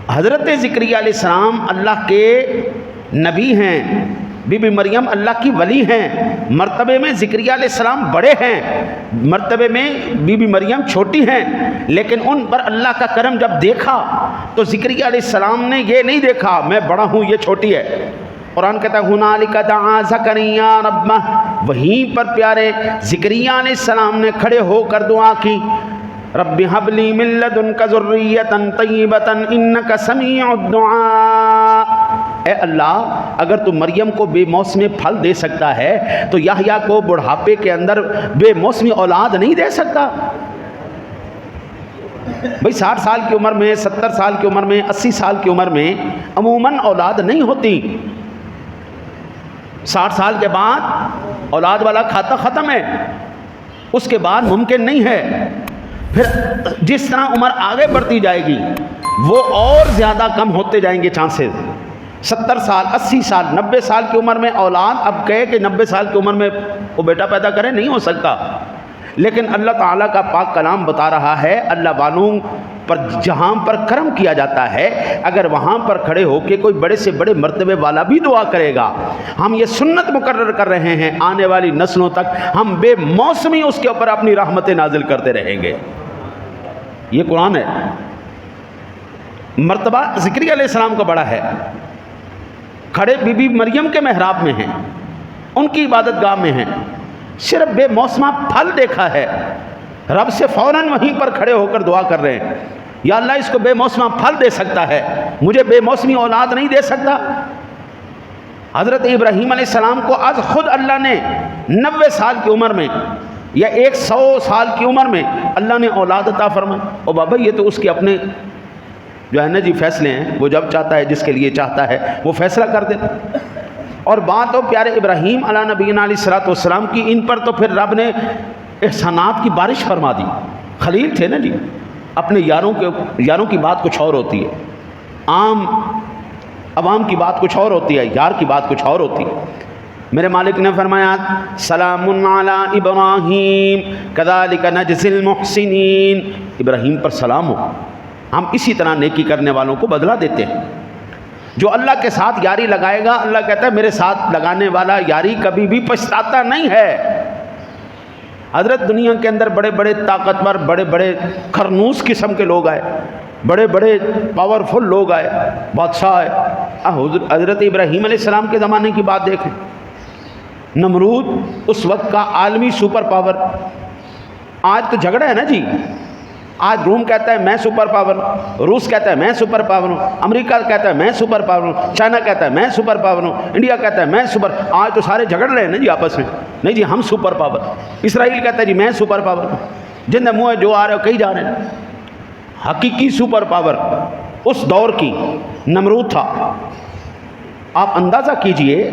حضرت زکریا علیہ السلام اللہ کے نبی ہیں، بی بی مریم اللہ کی ولی ہیں، مرتبے میں زکریا علیہ السلام بڑے ہیں، مرتبے میں بی بی مریم چھوٹی ہیں، لیکن ان پر اللہ کا کرم جب دیکھا تو زکریا علیہ السلام نے یہ نہیں دیکھا میں بڑا ہوں یہ چھوٹی ہے۔ قرآن کہتا ہے ہنالک دعا زکریا ربہ، وہیں پر پیارے زکریا علیہ السلام نے کھڑے ہو کر دعا کی، رب ہب لی من لدنک ذریۃ طیبۃ انک سمیع الدعاء۔ اے اللہ اگر تو مریم کو بے موسمی پھل دے سکتا ہے تو یحییٰ کو بڑھاپے کے اندر بے موسمی اولاد نہیں دے سکتا؟ بھئی 60 سال کی عمر میں، 70 سال کی عمر میں، 80 سال کی عمر میں عموماً اولاد نہیں ہوتی۔ 60 سال کے بعد اولاد والا کھاتا ختم ہے، اس کے بعد ممکن نہیں ہے۔ پھر جس طرح عمر آگے بڑھتی جائے گی وہ اور زیادہ کم ہوتے جائیں گے چانسز۔ 70 سال، 80 سال، 90 سال کی عمر میں اولاد، اب کہے کہ 90 سال کی عمر میں وہ بیٹا پیدا کرے، نہیں ہو سکتا۔ لیکن اللہ تعالیٰ کا پاک کلام بتا رہا ہے اللہ والوں پر جہاں پر کرم کیا جاتا ہے، اگر وہاں پر کھڑے ہو کے کوئی بڑے سے بڑے مرتبے والا بھی دعا کرے گا، ہم یہ سنت مقرر کر رہے ہیں آنے والی نسلوں تک ہم بے موسمی اس کے اوپر اپنی رحمتیں نازل کرتے رہیں گے۔ یہ قرآن ہے۔ مرتبہ زکریا علیہ السلام کا بڑا ہے، کھڑے بی بی مریم کے محراب میں ہیں، ان کی عبادت گاہ میں ہیں، صرف بے موسمہ پھل دیکھا ہے، رب سے فوراً وہیں پر کھڑے ہو کر دعا کر رہے ہیں، یا اللہ اس کو بے موسمہ پھل دے سکتا ہے، مجھے بے موسمی اولاد نہیں دے سکتا؟ حضرت ابراہیم علیہ السلام کو آج خود اللہ نے 90 سال کی عمر میں یا 100 سال کی عمر میں اللہ نے اولاد عطا فرمائی۔ او بابا یہ تو اس کے اپنے جو ہے نا جی فیصلے ہیں، وہ جب چاہتا ہے جس کے لیے چاہتا ہے وہ فیصلہ کر دیتا۔ اور بات ہو پیارے ابراہیم علیہ نبینا علیہ الصلوۃ والسلام کی، ان پر تو پھر رب نے احسانات کی بارش فرما دی۔ خلیل تھے نا جی، اپنے یاروں کی بات کچھ اور ہوتی ہے، عوام کی بات کچھ اور ہوتی ہے، یار کی بات کچھ اور ہوتی ہے۔ میرے مالک نے فرمایا سلام علی ابراہیم کذالک نجزی المحسنین، ابراہیم پر سلام ہو، ہم اسی طرح نیکی کرنے والوں کو بدلہ دیتے ہیں۔ جو اللہ کے ساتھ یاری لگائے گا، اللہ کہتا ہے میرے ساتھ لگانے والا یاری کبھی بھی پچھتاتا نہیں ہے۔ حضرت دنیا کے اندر بڑے بڑے طاقتور، بڑے بڑے خرنوس قسم کے لوگ آئے، بڑے بڑے پاورفل لوگ آئے، بادشاہ آئے۔ حضرت ابراہیم علیہ السلام کے زمانے کی بات دیکھیں، نمرود اس وقت کا عالمی سپر پاور۔ آج تو جھگڑا ہے نا جی، آج روم کہتا ہے میں سپر پاور ہوں، روس کہتا ہے میں سپر پاور ہوں، امریکہ کہتا ہے میں سپر پاور ہوں، چائنا کہتا ہے میں سپر پاور ہوں، انڈیا کہتا ہے میں سپر۔ آج تو سارے جھگڑ رہے ہیں نا جی آپس میں، نہیں جی ہم سپر پاور۔ اسرائیل کہتا ہے جی میں سپر پاور ہوں، جن میں منہ جو آ رہے ہو کہیں جا رہے ہیں۔ حقیقی سپر پاور اس دور کی نمرود تھا۔ آپ اندازہ کیجئے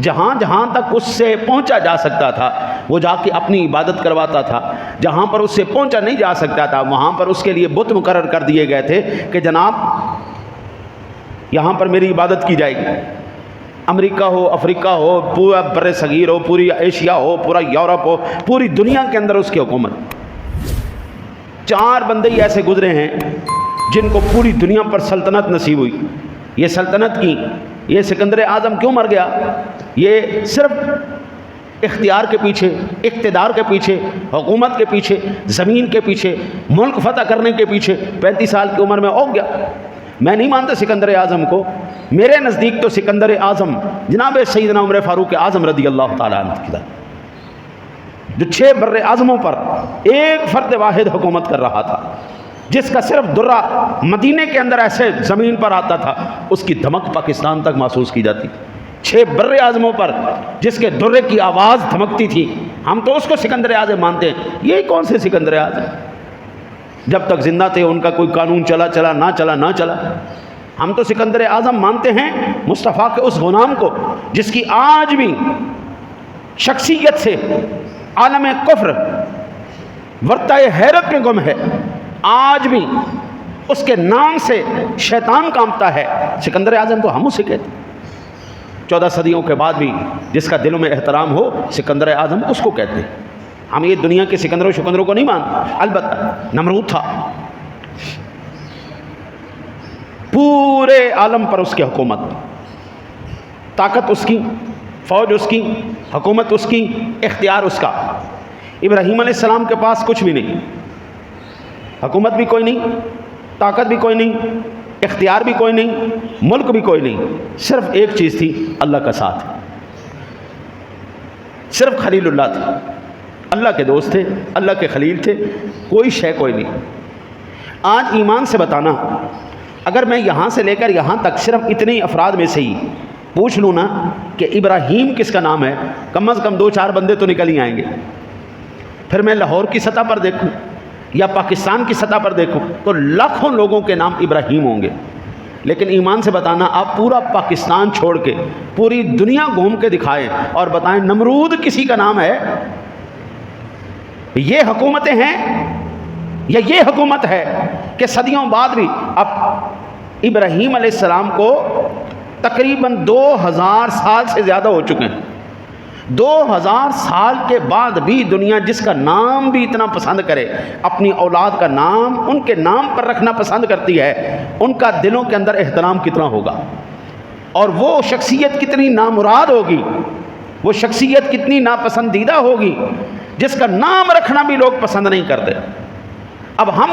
جہاں جہاں تک اس سے پہنچا جا سکتا تھا وہ جا کے اپنی عبادت کرواتا تھا، جہاں پر اس سے پہنچا نہیں جا سکتا تھا وہاں پر اس کے لیے بت مقرر کر دیے گئے تھے کہ جناب یہاں پر میری عبادت کی جائے گی۔ امریکہ ہو، افریقہ ہو، پورا بر صغیر ہو، پوری ایشیا ہو، پورا یورپ ہو، پوری دنیا کے اندر اس کی حکومت۔ 4 بندے ہی ایسے گزرے ہیں جن کو پوری دنیا پر سلطنت نصیب ہوئی. یہ سلطنت کی، یہ سکندر اعظم کیوں مر گیا؟ یہ صرف اختیار کے پیچھے، اقتدار کے پیچھے، حکومت کے پیچھے، زمین کے پیچھے، ملک فتح کرنے کے پیچھے 35 سال کی عمر میں اوگ گیا. میں نہیں مانتا سکندر اعظم کو. میرے نزدیک تو سکندر اعظم جناب سیدنا عمر فاروق اعظم رضی اللہ تعالیٰ عنہ کی، جو 6 بر اعظموں پر ایک فرد واحد حکومت کر رہا تھا، جس کا صرف درہ مدینے کے اندر ایسے زمین پر آتا تھا، اس کی دھمک پاکستان تک محسوس کی جاتی. 6 بر اعظموں پر جس کے درے کی آواز دھمکتی تھی، ہم تو اس کو سکندر اعظم مانتے ہیں. یہ کون سے سکندر اعظم؟ جب تک زندہ تھے ان کا کوئی قانون چلا نہ چلا. ہم تو سکندر اعظم مانتے ہیں مصطفیٰ کے اس غلام کو جس کی آج بھی شخصیت سے عالم کفر ورطۂ حیرت میں گم ہے. آج بھی اس کے نام سے شیطان کانپتا ہے. سکندر اعظم تو ہم اسے کہتے ہیں. 14 صدیوں کے بعد بھی جس کا دلوں میں احترام ہو، سکندر اعظم اس کو کہتے ہیں. ہم یہ دنیا کے سکندروں کو نہیں مانتے. البتہ نمرود تھا، پورے عالم پر اس کی حکومت، طاقت اس کی، فوج اس کی، حکومت اس کی، اختیار اس کا. ابراہیم علیہ السلام کے پاس کچھ بھی نہیں، حکومت بھی کوئی نہیں، طاقت بھی کوئی نہیں، اختیار بھی کوئی نہیں، ملک بھی کوئی نہیں. صرف ایک چیز تھی، اللہ کا ساتھ. صرف خلیل اللہ تھے، اللہ کے دوست تھے، اللہ کے خلیل تھے. کوئی شے کوئی نہیں. آج ایمان سے بتانا، اگر میں یہاں سے لے کر یہاں تک صرف اتنے ہی افراد میں سے ہی پوچھ لوں نا کہ ابراہیم کس کا نام ہے، کم از کم 2-4 بندے تو نکل ہی آئیں گے. پھر میں لاہور کی سطح پر دیکھوں یا پاکستان کی سطح پر دیکھوں تو لاکھوں لوگوں کے نام ابراہیم ہوں گے. لیکن ایمان سے بتانا، آپ پورا پاکستان چھوڑ کے پوری دنیا گھوم کے دکھائیں اور بتائیں نمرود کسی کا نام ہے؟ یہ حکومتیں ہیں یا یہ حکومت ہے کہ صدیوں بعد بھی اب ابراہیم علیہ السلام کو تقریباً 2000 سال سے زیادہ ہو چکے ہیں. 2000 سال کے بعد بھی دنیا جس کا نام بھی اتنا پسند کرے، اپنی اولاد کا نام ان کے نام پر رکھنا پسند کرتی ہے. ان کا دلوں کے اندر احترام کتنا ہوگا، اور وہ شخصیت کتنی نامراد ہوگی، وہ شخصیت کتنی ناپسندیدہ ہوگی جس کا نام رکھنا بھی لوگ پسند نہیں کرتے. اب ہم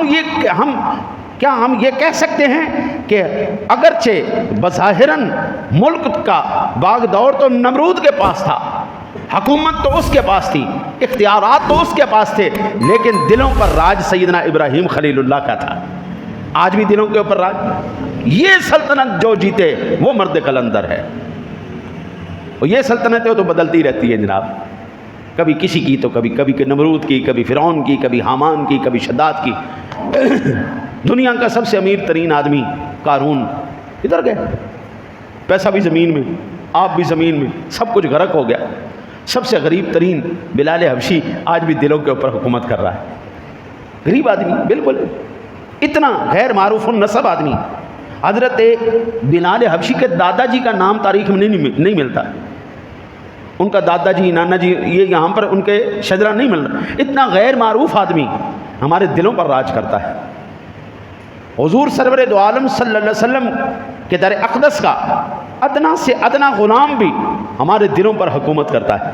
یہ کہہ سکتے ہیں کہ اگرچہ بظاہراً ملک کا باغ دور تو نمرود کے پاس تھا، حکومت تو اس کے پاس تھی، اختیارات تو اس کے پاس تھے، لیکن دلوں پر راج سیدنا ابراہیم خلیل اللہ کا تھا. آج بھی دلوں کے اوپر راج. یہ سلطنت جو جیتے وہ مرد قلندر ہے. اور یہ سلطنتیں تو بدلتی رہتی ہیں جناب، کبھی کسی کی تو کبھی کہ نمرود کی، کبھی فرعون کی، کبھی حامان کی، کبھی شداد کی. دنیا کا سب سے امیر ترین آدمی قارون ادھر گئے، پیسہ بھی زمین میں، آپ بھی زمین میں، سب کچھ غرق ہو گیا. سب سے غریب ترین بلال حبشی آج بھی دلوں کے اوپر حکومت کر رہا ہے. غریب آدمی، بالکل اتنا غیر معروف النسب آدمی. حضرت بلال حبشی کے دادا جی کا نام تاریخ میں نہیں ملتا. ان کا دادا جی، نانا جی، یہ یہاں پر ان کے شجرہ نہیں مل رہا. اتنا غیر معروف آدمی ہمارے دلوں پر راج کرتا ہے. حضور سرور دو عالم صلی اللہ علیہ وسلم کے در اقدس کا ادنا سے ادنا غلام بھی ہمارے دلوں پر حکومت کرتا ہے.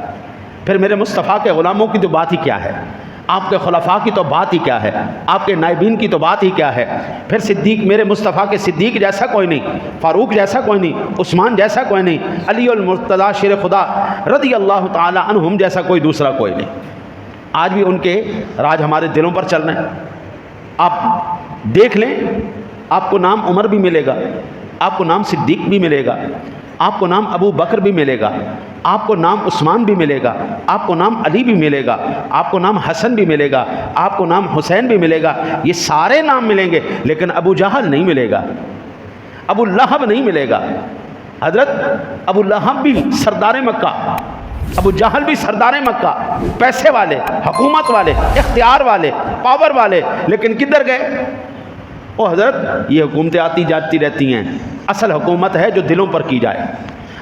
پھر میرے مصطفیٰ کے غلاموں کی تو بات ہی کیا ہے، آپ کے خلفاء کی تو بات ہی کیا ہے، آپ کے نائبین کی تو بات ہی کیا ہے. پھر صدیق، میرے مصطفیٰ کے صدیق جیسا کوئی نہیں، فاروق جیسا کوئی نہیں، عثمان جیسا کوئی نہیں، علی المرتضیٰ شیر خدا رضی اللہ تعالی عنہم جیسا کوئی دوسرا کوئی نہیں. آج بھی ان کے راج ہمارے دلوں پر چل رہے ہیں. آپ دیکھ لیں، آپ کو نام عمر بھی ملے گا، آپ کو نام صدیق بھی ملے گا، آپ کو نام ابو بکر بھی ملے گا، آپ کو نام عثمان بھی ملے گا، آپ کو نام علی بھی ملے گا، آپ کو نام حسن بھی ملے گا، آپ کو نام حسین بھی ملے گا. یہ سارے نام ملیں گے، لیکن ابو جہل نہیں ملے گا، ابو لہب نہیں ملے گا. حضرت ابو لہب بھی سردار مکہ، ابو جہل بھی سردار مکہ، پیسے والے، حکومت والے، اختیار والے، پاور والے، لیکن کدھر گئے؟ وہ حضرت یہ حکومتیں آتی جاتی رہتی ہیں. اصل حکومت ہے جو دلوں پر کی جائے.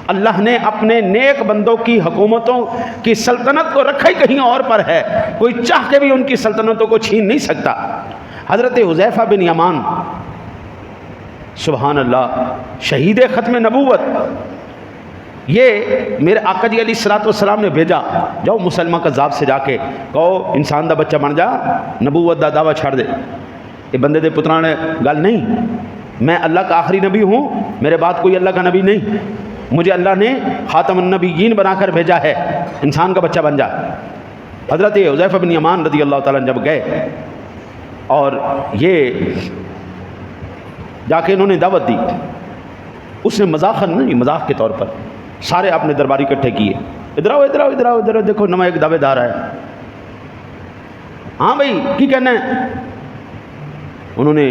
اللہ نے اپنے نیک بندوں کی حکومتوں کی سلطنت کو رکھا ہی کہیں اور پر ہے. کوئی چاہ کے بھی ان کی سلطنتوں کو چھین نہیں سکتا. حضرت حذیفہ بن یمان، سبحان اللہ، شہید ختم نبوت، یہ میرے آقا جی علیہ الصلوۃ والسلام نے بھیجا، جاؤ مسلمہ کذاب سے جا کے کہو انسان دا بچہ بن جا، نبوت دا دعویٰ چھڑ دے۔ یہ بندے دے پترا نے گل نہیں، میں اللہ کا آخری نبی ہوں، میرے بعد کوئی اللہ کا نبی نہیں، مجھے اللہ نے خاتم النبیین بنا کر بھیجا ہے، انسان کا بچہ بن جا۔ حضرت حذیفہ بن یمان رضی اللہ تعالیٰ جب گئے اور یہ جا کے انہوں نے دعوت دی، اس نے مذاقاً نہیں، مذاق کے طور پر سارے اپنے درباری اکٹھے کیے، ادھر آؤ ادھر آؤ ادھر آؤ ادھر آؤ، دیکھو نما ایک دعوے دار ہے، ہاں بھائی کی کہنا ہے؟ انہوں نے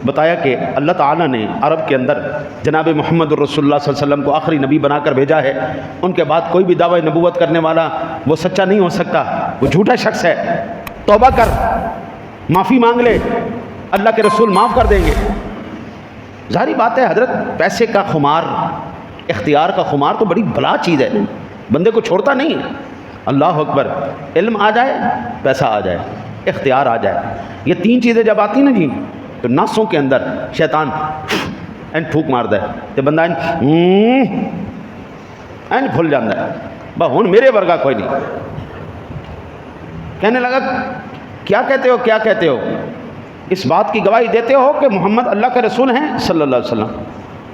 بتایا کہ اللہ تعالیٰ نے عرب کے اندر جناب محمد الرسول اللہ صلی اللہ علیہ وسلم کو آخری نبی بنا کر بھیجا ہے، ان کے بعد کوئی بھی دعوی نبوت کرنے والا وہ سچا نہیں ہو سکتا، وہ جھوٹا شخص ہے، توبہ کر، معافی مانگ لے، اللہ کے رسول معاف کر دیں گے۔ ظاہری بات ہے حضرت، پیسے کا خمار، اختیار کا خمار تو بڑی بلا چیز ہے، بندے کو چھوڑتا نہیں ہے۔ اللہ اکبر، علم آ جائے، پیسہ آ جائے، اختیار آ جائے، یہ تین چیزیں جب آتی نا جی تو ناسوں کے اندر شیطان پھوک مارتا ہے تو بندہ بھول جاتا ہے، بس ہن میرے ورگا کوئی نہیں، کہنے لگا کیا کہتے ہو کیا کہتے ہو، اس بات کی گواہی دیتے ہو کہ محمد اللہ کے رسول ہیں صلی اللہ علیہ وسلم؟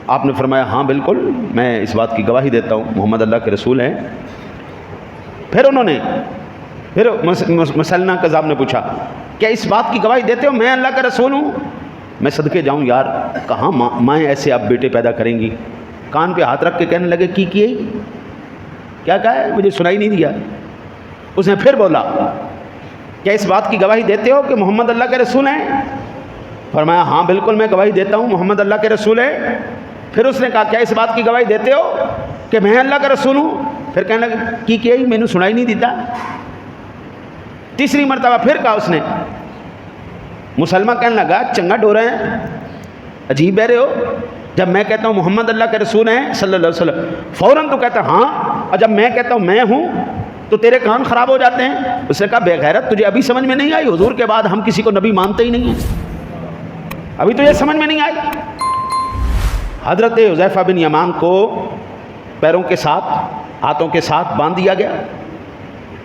آپ نے فرمایا ہاں بالکل، میں اس بات کی گواہی دیتا ہوں محمد اللہ کے رسول ہیں۔ پھر انہوں نے مسلمہ کذاب نے پوچھا کیا اس بات کی گواہی دیتے ہو میں اللہ کا رسول ہوں؟ میں صدقے جاؤں یار، کہاں مائیں ایسے اب بیٹے پیدا کریں گی؟ کان پہ ہاتھ رکھ کے کہنے لگے کی کیے کیا کہا ہے، مجھے سنائی نہیں دیا۔ اس نے پھر بولا کیا اس بات کی گواہی دیتے ہو کہ محمد اللہ کے رسول ہیں؟ فرمایا ہاں بالکل میں گواہی دیتا ہوں محمد اللہ کے رسول ہیں۔ پھر اس نے کہا کیا اس بات کی گواہی دیتے ہو کہ میں اللہ کا رسول ہوں؟ پھر کہنے لگا کی کیا میں نے سنائی نہیں دیتا۔ تیسری مرتبہ پھر کہا اس نے، مسلمہ کہنے لگا چنگا ڈورا ہے، عجیب بہرے ہو، جب میں کہتا ہوں محمد اللہ کے رسول ہیں صلی اللہ علیہ وسلم فوراً تو کہتا ہاں، اور جب میں کہتا ہوں میں ہوں تو تیرے کان خراب ہو جاتے ہیں۔ اس نے کہا بے غیرت، تجھے ابھی سمجھ میں نہیں آئی؟ حضور کے بعد ہم کسی کو نبی مانتے ہی نہیں ہیں، ابھی تجھے سمجھ میں نہیں آئی؟ حضرت حذیفہ بن یمان کو پیروں کے ساتھ ہاتھوں کے ساتھ باندھ دیا گیا،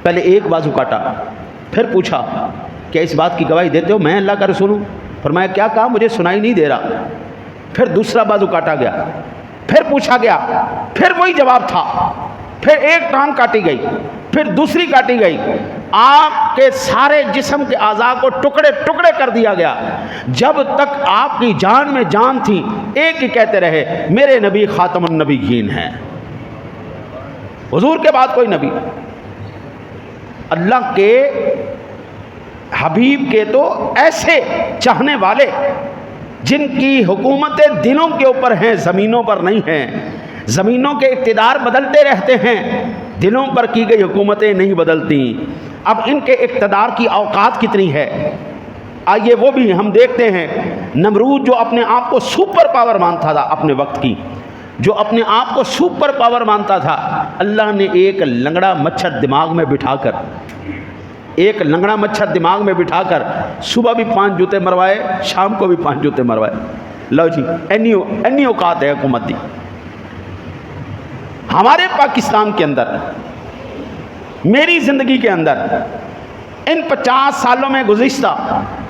پہلے ایک بازو کاٹا، پھر پوچھا کیا اس بات کی گواہی دیتے ہو میں اللہ کا رسول ہوں؟ فرمایا کیا کہا مجھے سنائی نہیں دے رہا۔ پھر دوسرا بازو کاٹا گیا، پھر پوچھا گیا، پھر وہی جواب تھا، پھر ایک ٹانگ کاٹی گئی، پھر دوسری کاٹی گئی، آپ کے سارے جسم کے اعضاء کو ٹکڑے ٹکڑے کر دیا گیا، جب تک آپ کی جان میں جان تھی ایک ہی کہتے رہے میرے نبی خاتم النبیین ہیں، حضور کے بعد کوئی نبی۔ اللہ کے حبیب کے تو ایسے چاہنے والے جن کی حکومتیں دلوں کے اوپر ہیں، زمینوں پر نہیں ہیں، زمینوں کے اقتدار بدلتے رہتے ہیں، دلوں پر کی گئی حکومتیں نہیں بدلتی۔ اب ان کے اقتدار کی اوقات کتنی ہے، آئیے وہ بھی ہم دیکھتے ہیں۔ نمرود جو اپنے آپ کو سپر پاور مانتا تھا اپنے وقت کی، جو اپنے آپ کو سپر پاور مانتا تھا، اللہ نے ایک لنگڑا مچھر دماغ میں بٹھا کر، ایک لنگڑا مچھر دماغ میں بٹھا کر صبح بھی 5 جوتے مروائے، شام کو بھی 5 جوتے مروائے۔ لو جی اینی اوقات ہے حکومت دی۔ ہمارے پاکستان کے اندر، میری زندگی کے اندر، ان 50 سالوں میں گزشتہ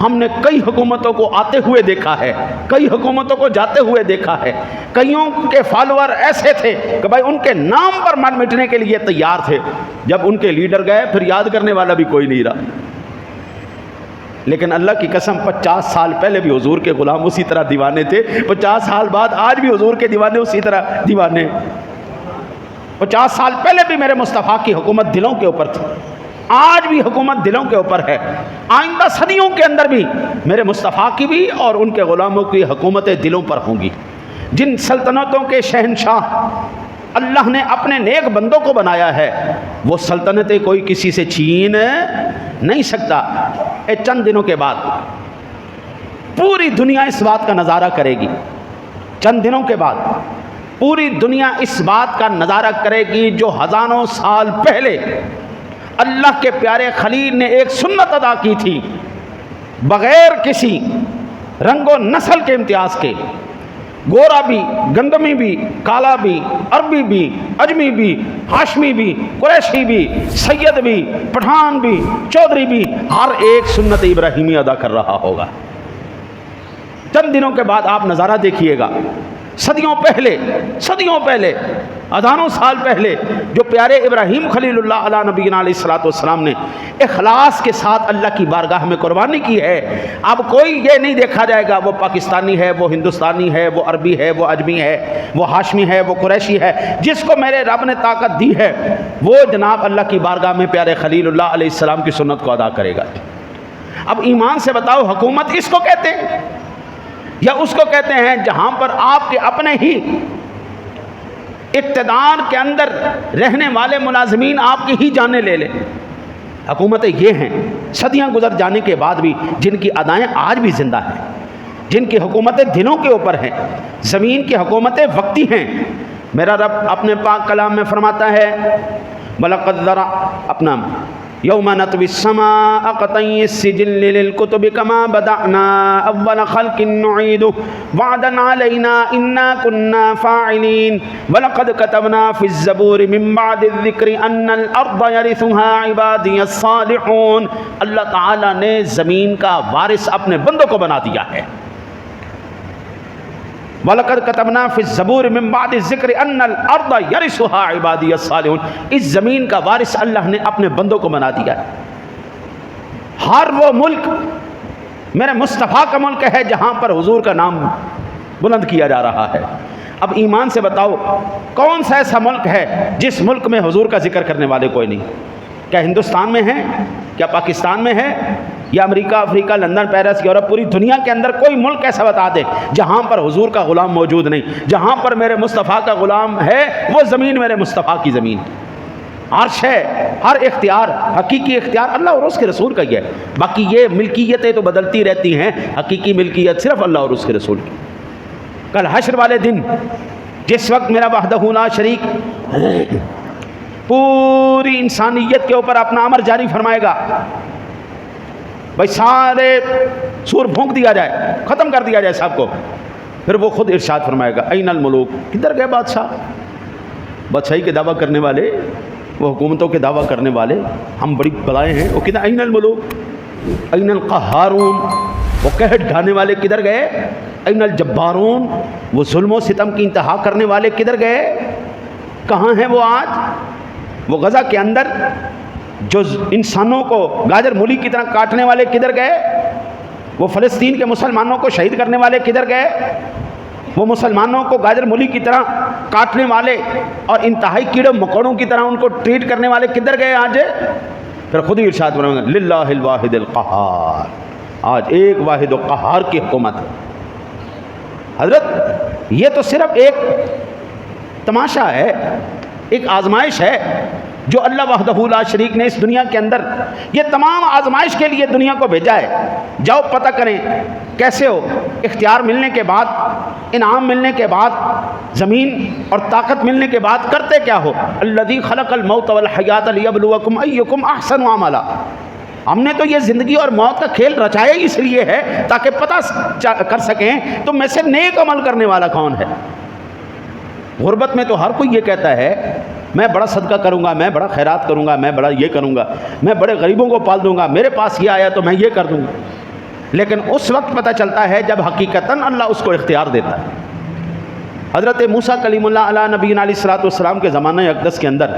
ہم نے کئی حکومتوں کو آتے ہوئے دیکھا ہے، کئی حکومتوں کو جاتے ہوئے دیکھا ہے۔ کئیوں کے فالوور ایسے تھے کہ بھائی ان کے نام پر مر مٹنے کے لیے تیار تھے، جب ان کے لیڈر گئے پھر یاد کرنے والا بھی کوئی نہیں رہا۔ لیکن اللہ کی قسم 50 سال پہلے بھی حضور کے غلام اسی طرح دیوانے تھے، 50 سال بعد آج بھی حضور کے دیوانے اسی طرح دیوانے۔ 50 سال پہلے بھی میرے مصطفیٰ کی حکومت دلوں کے اوپر تھی، آج بھی حکومت دلوں کے اوپر ہے، آئندہ صدیوں کے اندر بھی میرے مصطفیٰ کی بھی اور ان کے غلاموں کی حکومتیں دلوں پر ہوں گی۔ جن سلطنتوں کے شہنشاہ اللہ نے اپنے نیک بندوں کو بنایا ہے، وہ سلطنتیں کوئی کسی سے چھین نہیں سکتا۔ چند دنوں کے بعد پوری دنیا اس بات کا نظارہ کرے گی، چند دنوں کے بعد پوری دنیا اس بات کا نظارہ کرے گی جو ہزاروں سال پہلے اللہ کے پیارے خلیل نے ایک سنت ادا کی تھی، بغیر کسی رنگ و نسل کے امتیاز کے، گورا بھی، گندمی بھی، کالا بھی، عربی بھی، اجمی بھی، ہاشمی بھی، قریشی بھی، سید بھی، پٹھان بھی، چودھری بھی، ہر ایک سنت ابراہیمی ادا کر رہا ہوگا۔ چند دنوں کے بعد آپ نظارہ دیکھیے گا، صدیوں پہلے ہزاروں سال پہلے جو پیارے ابراہیم خلیل اللہ علیہ نبینا علیہ الصلوۃ والسلام نے اخلاص کے ساتھ اللہ کی بارگاہ میں قربانی کی ہے، اب کوئی یہ نہیں دیکھا جائے گا وہ پاکستانی ہے، وہ ہندوستانی ہے، وہ عربی ہے، وہ اجمی ہے، وہ ہاشمی ہے، وہ قریشی ہے، جس کو میرے رب نے طاقت دی ہے وہ جناب اللہ کی بارگاہ میں پیارے خلیل اللہ علیہ السلام کی سنت کو ادا کرے گا۔ اب ایمان سے بتاؤ، حکومت اس کو کہتے ہیں یا اس کو کہتے ہیں جہاں پر آپ کے اپنے ہی اقتدار کے اندر رہنے والے ملازمین آپ کی ہی جانیں لے لیں؟ حکومتیں یہ ہیں صدیاں گزر جانے کے بعد بھی جن کی ادائیں آج بھی زندہ ہیں، جن کی حکومتیں دنوں کے اوپر ہیں، زمین کی حکومتیں وقتی ہیں۔ میرا رب اپنے پاک کلام میں فرماتا ہے وَلَقَدْ ذَرَأْنَا اپنا یوم نطوی السماء کطی السجل للکتب کما بدأنا اول خلق نعیدہ وعدا علینا انا کنا فاعلین ولقد کتبنا فی الزبور من بعد الذکر ان الارض یرثها عبادی الصالحون۔ اللہ تعالیٰ نے زمین کا وارث اپنے بندوں کو بنا دیا ہے۔ وَلَقَدْ كَتَبْنَا فِي الزَّبُورِ مِن بَعْدِ الذِّكْرِ أَنَّ الْأَرْضَ يَرِثُهَا عِبَادِيَ الصَّالِحُونَ۔ اس زمین کا وارث اللہ نے اپنے بندوں کو بنا دیا ہے۔ ہر وہ ملک میرے مصطفیٰ کا ملک ہے جہاں پر حضور کا نام بلند کیا جا رہا ہے۔ اب ایمان سے بتاؤ کون سا ایسا ملک ہے جس ملک میں حضور کا ذکر کرنے والے کوئی نہیں؟ کیا ہندوستان میں ہے؟ کیا پاکستان میں ہے؟ یا امریکہ، افریقہ، لندن، پیرس، یورپ، پوری دنیا کے اندر کوئی ملک ایسا بتا دے جہاں پر حضور کا غلام موجود نہیں؟ جہاں پر میرے مصطفیٰ کا غلام ہے وہ زمین میرے مصطفیٰ کی زمین، عرش ہے، ہر اختیار حقیقی اختیار اللہ اور اس کے رسول کا ہی ہے۔ باقی یہ ملکیتیں تو بدلتی رہتی ہیں، حقیقی ملکیت صرف اللہ اور اس کے رسول کی۔ کل حشر والے دن جس وقت میرا وحدہ لا شریک پوری انسانیت کے اوپر اپنا امر جاری فرمائے گا، بھائی سارے سور پھونک دیا جائے، ختم کر دیا جائے سب کو، پھر وہ خود ارشاد فرمائے گا این الملوک، کدھر گئے بادشاہ؟ بادشاہی کے دعویٰ کرنے والے، وہ حکومتوں کے دعویٰ کرنے والے، ہم بڑی بلائیں ہیں، وہ کدھر؟ این الملوک، این القہارون، وہ قہر ڈھانے والے کدھر گئے؟ این الجبارون، وہ ظلم و ستم کی انتہا کرنے والے کدھر گئے؟ کہاں ہیں وہ آج؟ وہ غزہ کے اندر جو انسانوں کو گاجر مولی کی طرح کاٹنے والے کدھر گئے؟ وہ فلسطین کے مسلمانوں کو شہید کرنے والے کدھر گئے؟ وہ مسلمانوں کو گاجر مولی کی طرح کاٹنے والے اور انتہائی کیڑے مکوڑوں کی طرح ان کو ٹریٹ کرنے والے کدھر گئے آج؟ پھر خود ہی ارشاد فرمائیں گے للہ الواحد القہار، آج ایک واحد و قہار کی حکومت ہے۔ حضرت یہ تو صرف ایک تماشا ہے، ایک آزمائش ہے جو اللہ وحدہ لا شریک نے اس دنیا کے اندر یہ تمام آزمائش کے لیے دنیا کو بھیجا ہے۔ جاؤ پتہ کریں کیسے ہو، اختیار ملنے کے بعد، انعام ملنے کے بعد، زمین اور طاقت ملنے کے بعد کرتے کیا ہو؟ الذی خلق الموت والحیات لیبلوکم ایکم احسن عملا۔ ہم نے تو یہ زندگی اور موت کا کھیل رچایا اس لیے ہے تاکہ پتہ کر سکیں تم میں سے نیک عمل کرنے والا کون ہے۔ غربت میں تو ہر کوئی یہ کہتا ہے میں بڑا صدقہ کروں گا، میں بڑا خیرات کروں گا، میں بڑا یہ کروں گا، میں بڑے غریبوں کو پال دوں گا، میرے پاس یہ آیا تو میں یہ کر دوں گا۔ لیکن اس وقت پتہ چلتا ہے جب حقیقتاً اللہ اس کو اختیار دیتا ہے۔ حضرت موسیٰ کلیم اللہ علیہ نبینا علیہ الصلوۃ والسلام کے زمانہ اقدس کے اندر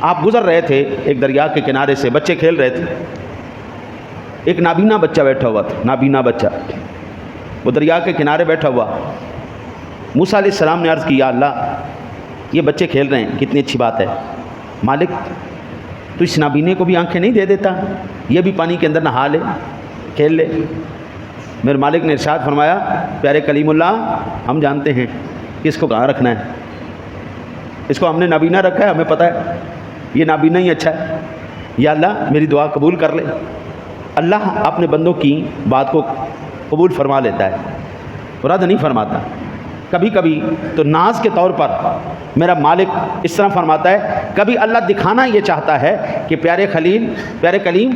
آپ گزر رہے تھے ایک دریا کے کنارے سے، بچے کھیل رہے تھے، ایک نابینا بچہ بیٹھا ہوا تھا، نابینا بچہ وہ دریا کے کنارے بیٹھا ہوا۔ موسیٰ علیہ السلام نے عرض کی یا اللہ یہ بچے کھیل رہے ہیں، کتنی اچھی بات ہے، مالک تو اس نابینے کو بھی آنکھیں نہیں دے دیتا، یہ بھی پانی کے اندر نہا لے، کھیل لے۔ میرے مالک نے ارشاد فرمایا پیارے کلیم اللہ ہم جانتے ہیں کہ اس کو کہاں رکھنا ہے، اس کو ہم نے نابینا رکھا ہے، ہمیں پتہ ہے یہ نابینا ہی اچھا ہے، یا اللہ میری دعا قبول کر لے۔ اللہ اپنے بندوں کی بات کو قبول فرما لیتا ہے، رد نہیں فرماتا۔ کبھی کبھی تو ناز کے طور پر میرا مالک اس طرح فرماتا ہے، کبھی اللہ دکھانا یہ چاہتا ہے کہ پیارے خلیل، پیارے کلیم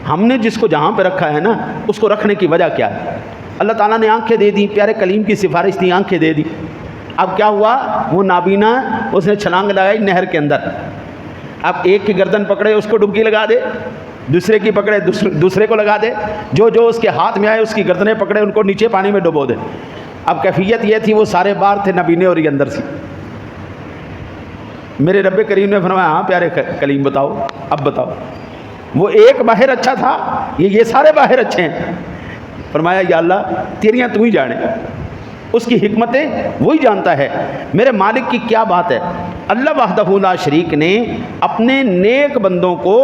ہم نے جس کو جہاں پہ رکھا ہے نا اس کو رکھنے کی وجہ کیا ہے۔ اللہ تعالیٰ نے آنکھیں دے دی، پیارے کلیم کی سفارش تھی، آنکھیں دے دی۔ اب کیا ہوا، وہ نابینا اس نے چھلانگ لگائی نہر کے اندر۔ اب ایک کی گردن پکڑے اس کو ڈبکی لگا دے، دوسرے کی پکڑے دوسرے کو لگا دے، جو جو اس کے ہاتھ میں آئے اس کی گردنیں پکڑے ان کو نیچے پانی میں ڈبو دے۔ اب کیفیت یہ تھی، وہ سارے بار تھے نبینے اور یہ اندر سی۔ میرے رب کریم نے فرمایا ہاں پیارے کلیم بتاؤ، اب بتاؤ۔ وہ ایک باہر اچھا تھا، یہ سارے باہر اچھے ہیں۔ فرمایا یا اللہ تیریاں تو ہی جانے، اس کی حکمتیں وہی جانتا ہے۔ میرے مالک کی کیا بات ہے، اللہ وحدہ لا شریک نے اپنے نیک بندوں کو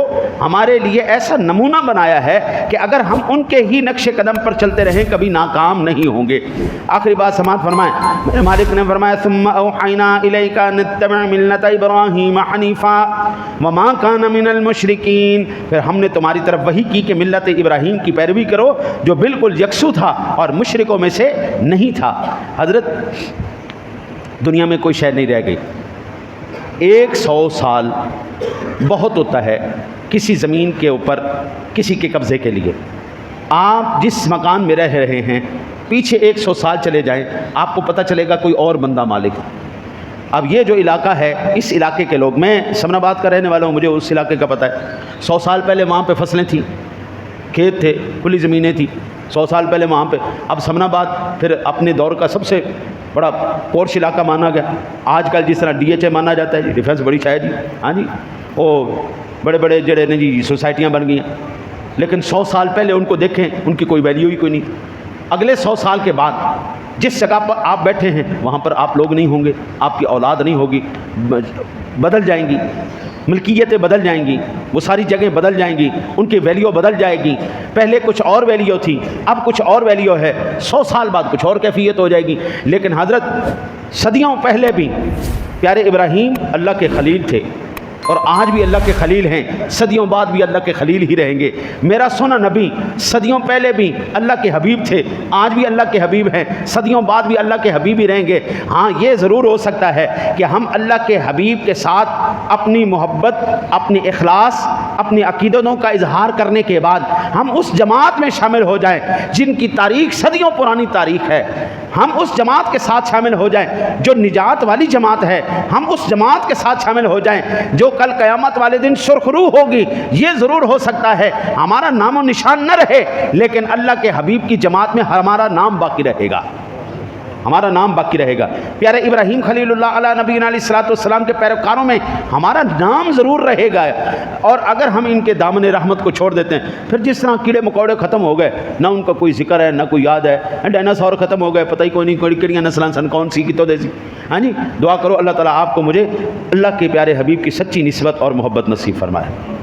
ہمارے لیے ایسا نمونہ بنایا ہے کہ اگر ہم ان کے ہی نقش قدم پر چلتے رہیں کبھی ناکام نہیں ہوں گے۔ آخری بات سماعت فرمائیں، میرے مالک نے فرمایا ثم اوحینا الیک ان اتبع ملت ابراہیم حنیفا وما کان من المشرکین، پھر ہم نے تمہاری طرف وحی کی کہ ملت ابراہیم کی پیروی کرو جو بالکل یکسو تھا اور مشرکوں میں سے نہیں تھا۔ حضرت دنیا میں کوئی شے نہیں رہ گئی، 100 سال بہت ہوتا ہے کسی زمین کے اوپر کسی کے قبضے کے لیے۔ آپ جس مکان میں رہ رہے ہیں پیچھے 100 سال چلے جائیں آپ کو پتہ چلے گا کوئی اور بندہ مالک۔ اب یہ جو علاقہ ہے اس علاقے کے لوگ، میں سمن آباد کا رہنے والا ہوں، مجھے اس علاقے کا پتہ ہے۔ 100 سال پہلے وہاں پہ فصلیں تھیں، کھیت تھے، کھلی زمینیں تھیں۔ 100 سال پہلے وہاں پہ، اب سمن آباد پھر اپنے دور کا سب سے بڑا پورش علاقہ مانا گیا۔ آج کل جس طرح DHA مانا جاتا ہے جی، ڈیفینس بڑی شاید جی، ہاں جی، وہ بڑے بڑے جڑے نے جی سوسائٹیاں بن گئی ہیں، لیکن 100 سال پہلے ان کو دیکھیں ان کی کوئی ویلیو ہی کوئی نہیں۔ اگلے 100 سال کے بعد جس جگہ پر آپ بیٹھے ہیں وہاں پر آپ لوگ نہیں ہوں گے، آپ کی اولاد نہیں ہوگی، بدل جائیں گی، ملکیتیں بدل جائیں گی، وہ ساری جگہیں بدل جائیں گی، ان کی ویلیو بدل جائے گی۔ پہلے کچھ اور ویلیو تھی، اب کچھ اور ویلیو ہے، 100 سال بعد کچھ اور کیفیت ہو جائے گی۔ لیکن حضرت صدیوں پہلے بھی پیارے ابراہیم اللہ کے خلیل تھے اور آج بھی اللہ کے خلیل ہیں، صدیوں بعد بھی اللہ کے خلیل ہی رہیں گے۔ میرا سونا نبی صدیوں پہلے بھی اللہ کے حبیب تھے، آج بھی اللہ کے حبیب ہیں، صدیوں بعد بھی اللہ کے حبیب ہی رہیں گے۔ ہاں یہ ضرور ہو سکتا ہے کہ ہم اللہ کے حبیب کے ساتھ اپنی محبت، اپنی اخلاص، اپنی عقیدتوں کا اظہار کرنے کے بعد ہم اس جماعت میں شامل ہو جائیں جن کی تاریخ صدیوں پرانی تاریخ ہے، ہم اس جماعت کے ساتھ شامل ہو جائیں جو نجات والی جماعت ہے، ہم اس جماعت کے ساتھ شامل ہو جائیں جو کل قیامت والے دن سرخ روح ہوگی۔ یہ ضرور ہو سکتا ہے ہمارا نام و نشان نہ رہے لیکن اللہ کے حبیب کی جماعت میں ہمارا نام باقی رہے گا، ہمارا نام باقی رہے گا۔ پیارے ابراہیم خلیل اللہ علیہ نبینا علیہ الصلوۃ والسلام کے پیروکاروں میں ہمارا نام ضرور رہے گا، اور اگر ہم ان کے دامن رحمت کو چھوڑ دیتے ہیں پھر جس طرح کیڑے مکوڑے ختم ہو گئے، نہ ان کا کوئی ذکر ہے نہ کوئی یاد ہے، ڈائناسور ختم ہو گئے، پتہ ہی کوئی نہیں کوئی کڑیاں نسلیں سن کون سی کی تو دیسی۔ ہاں جی، دعا کرو اللہ تعالیٰ آپ کو مجھے اللہ کے پیارے حبیب کی سچی نسبت اور محبت نصیب فرمائے۔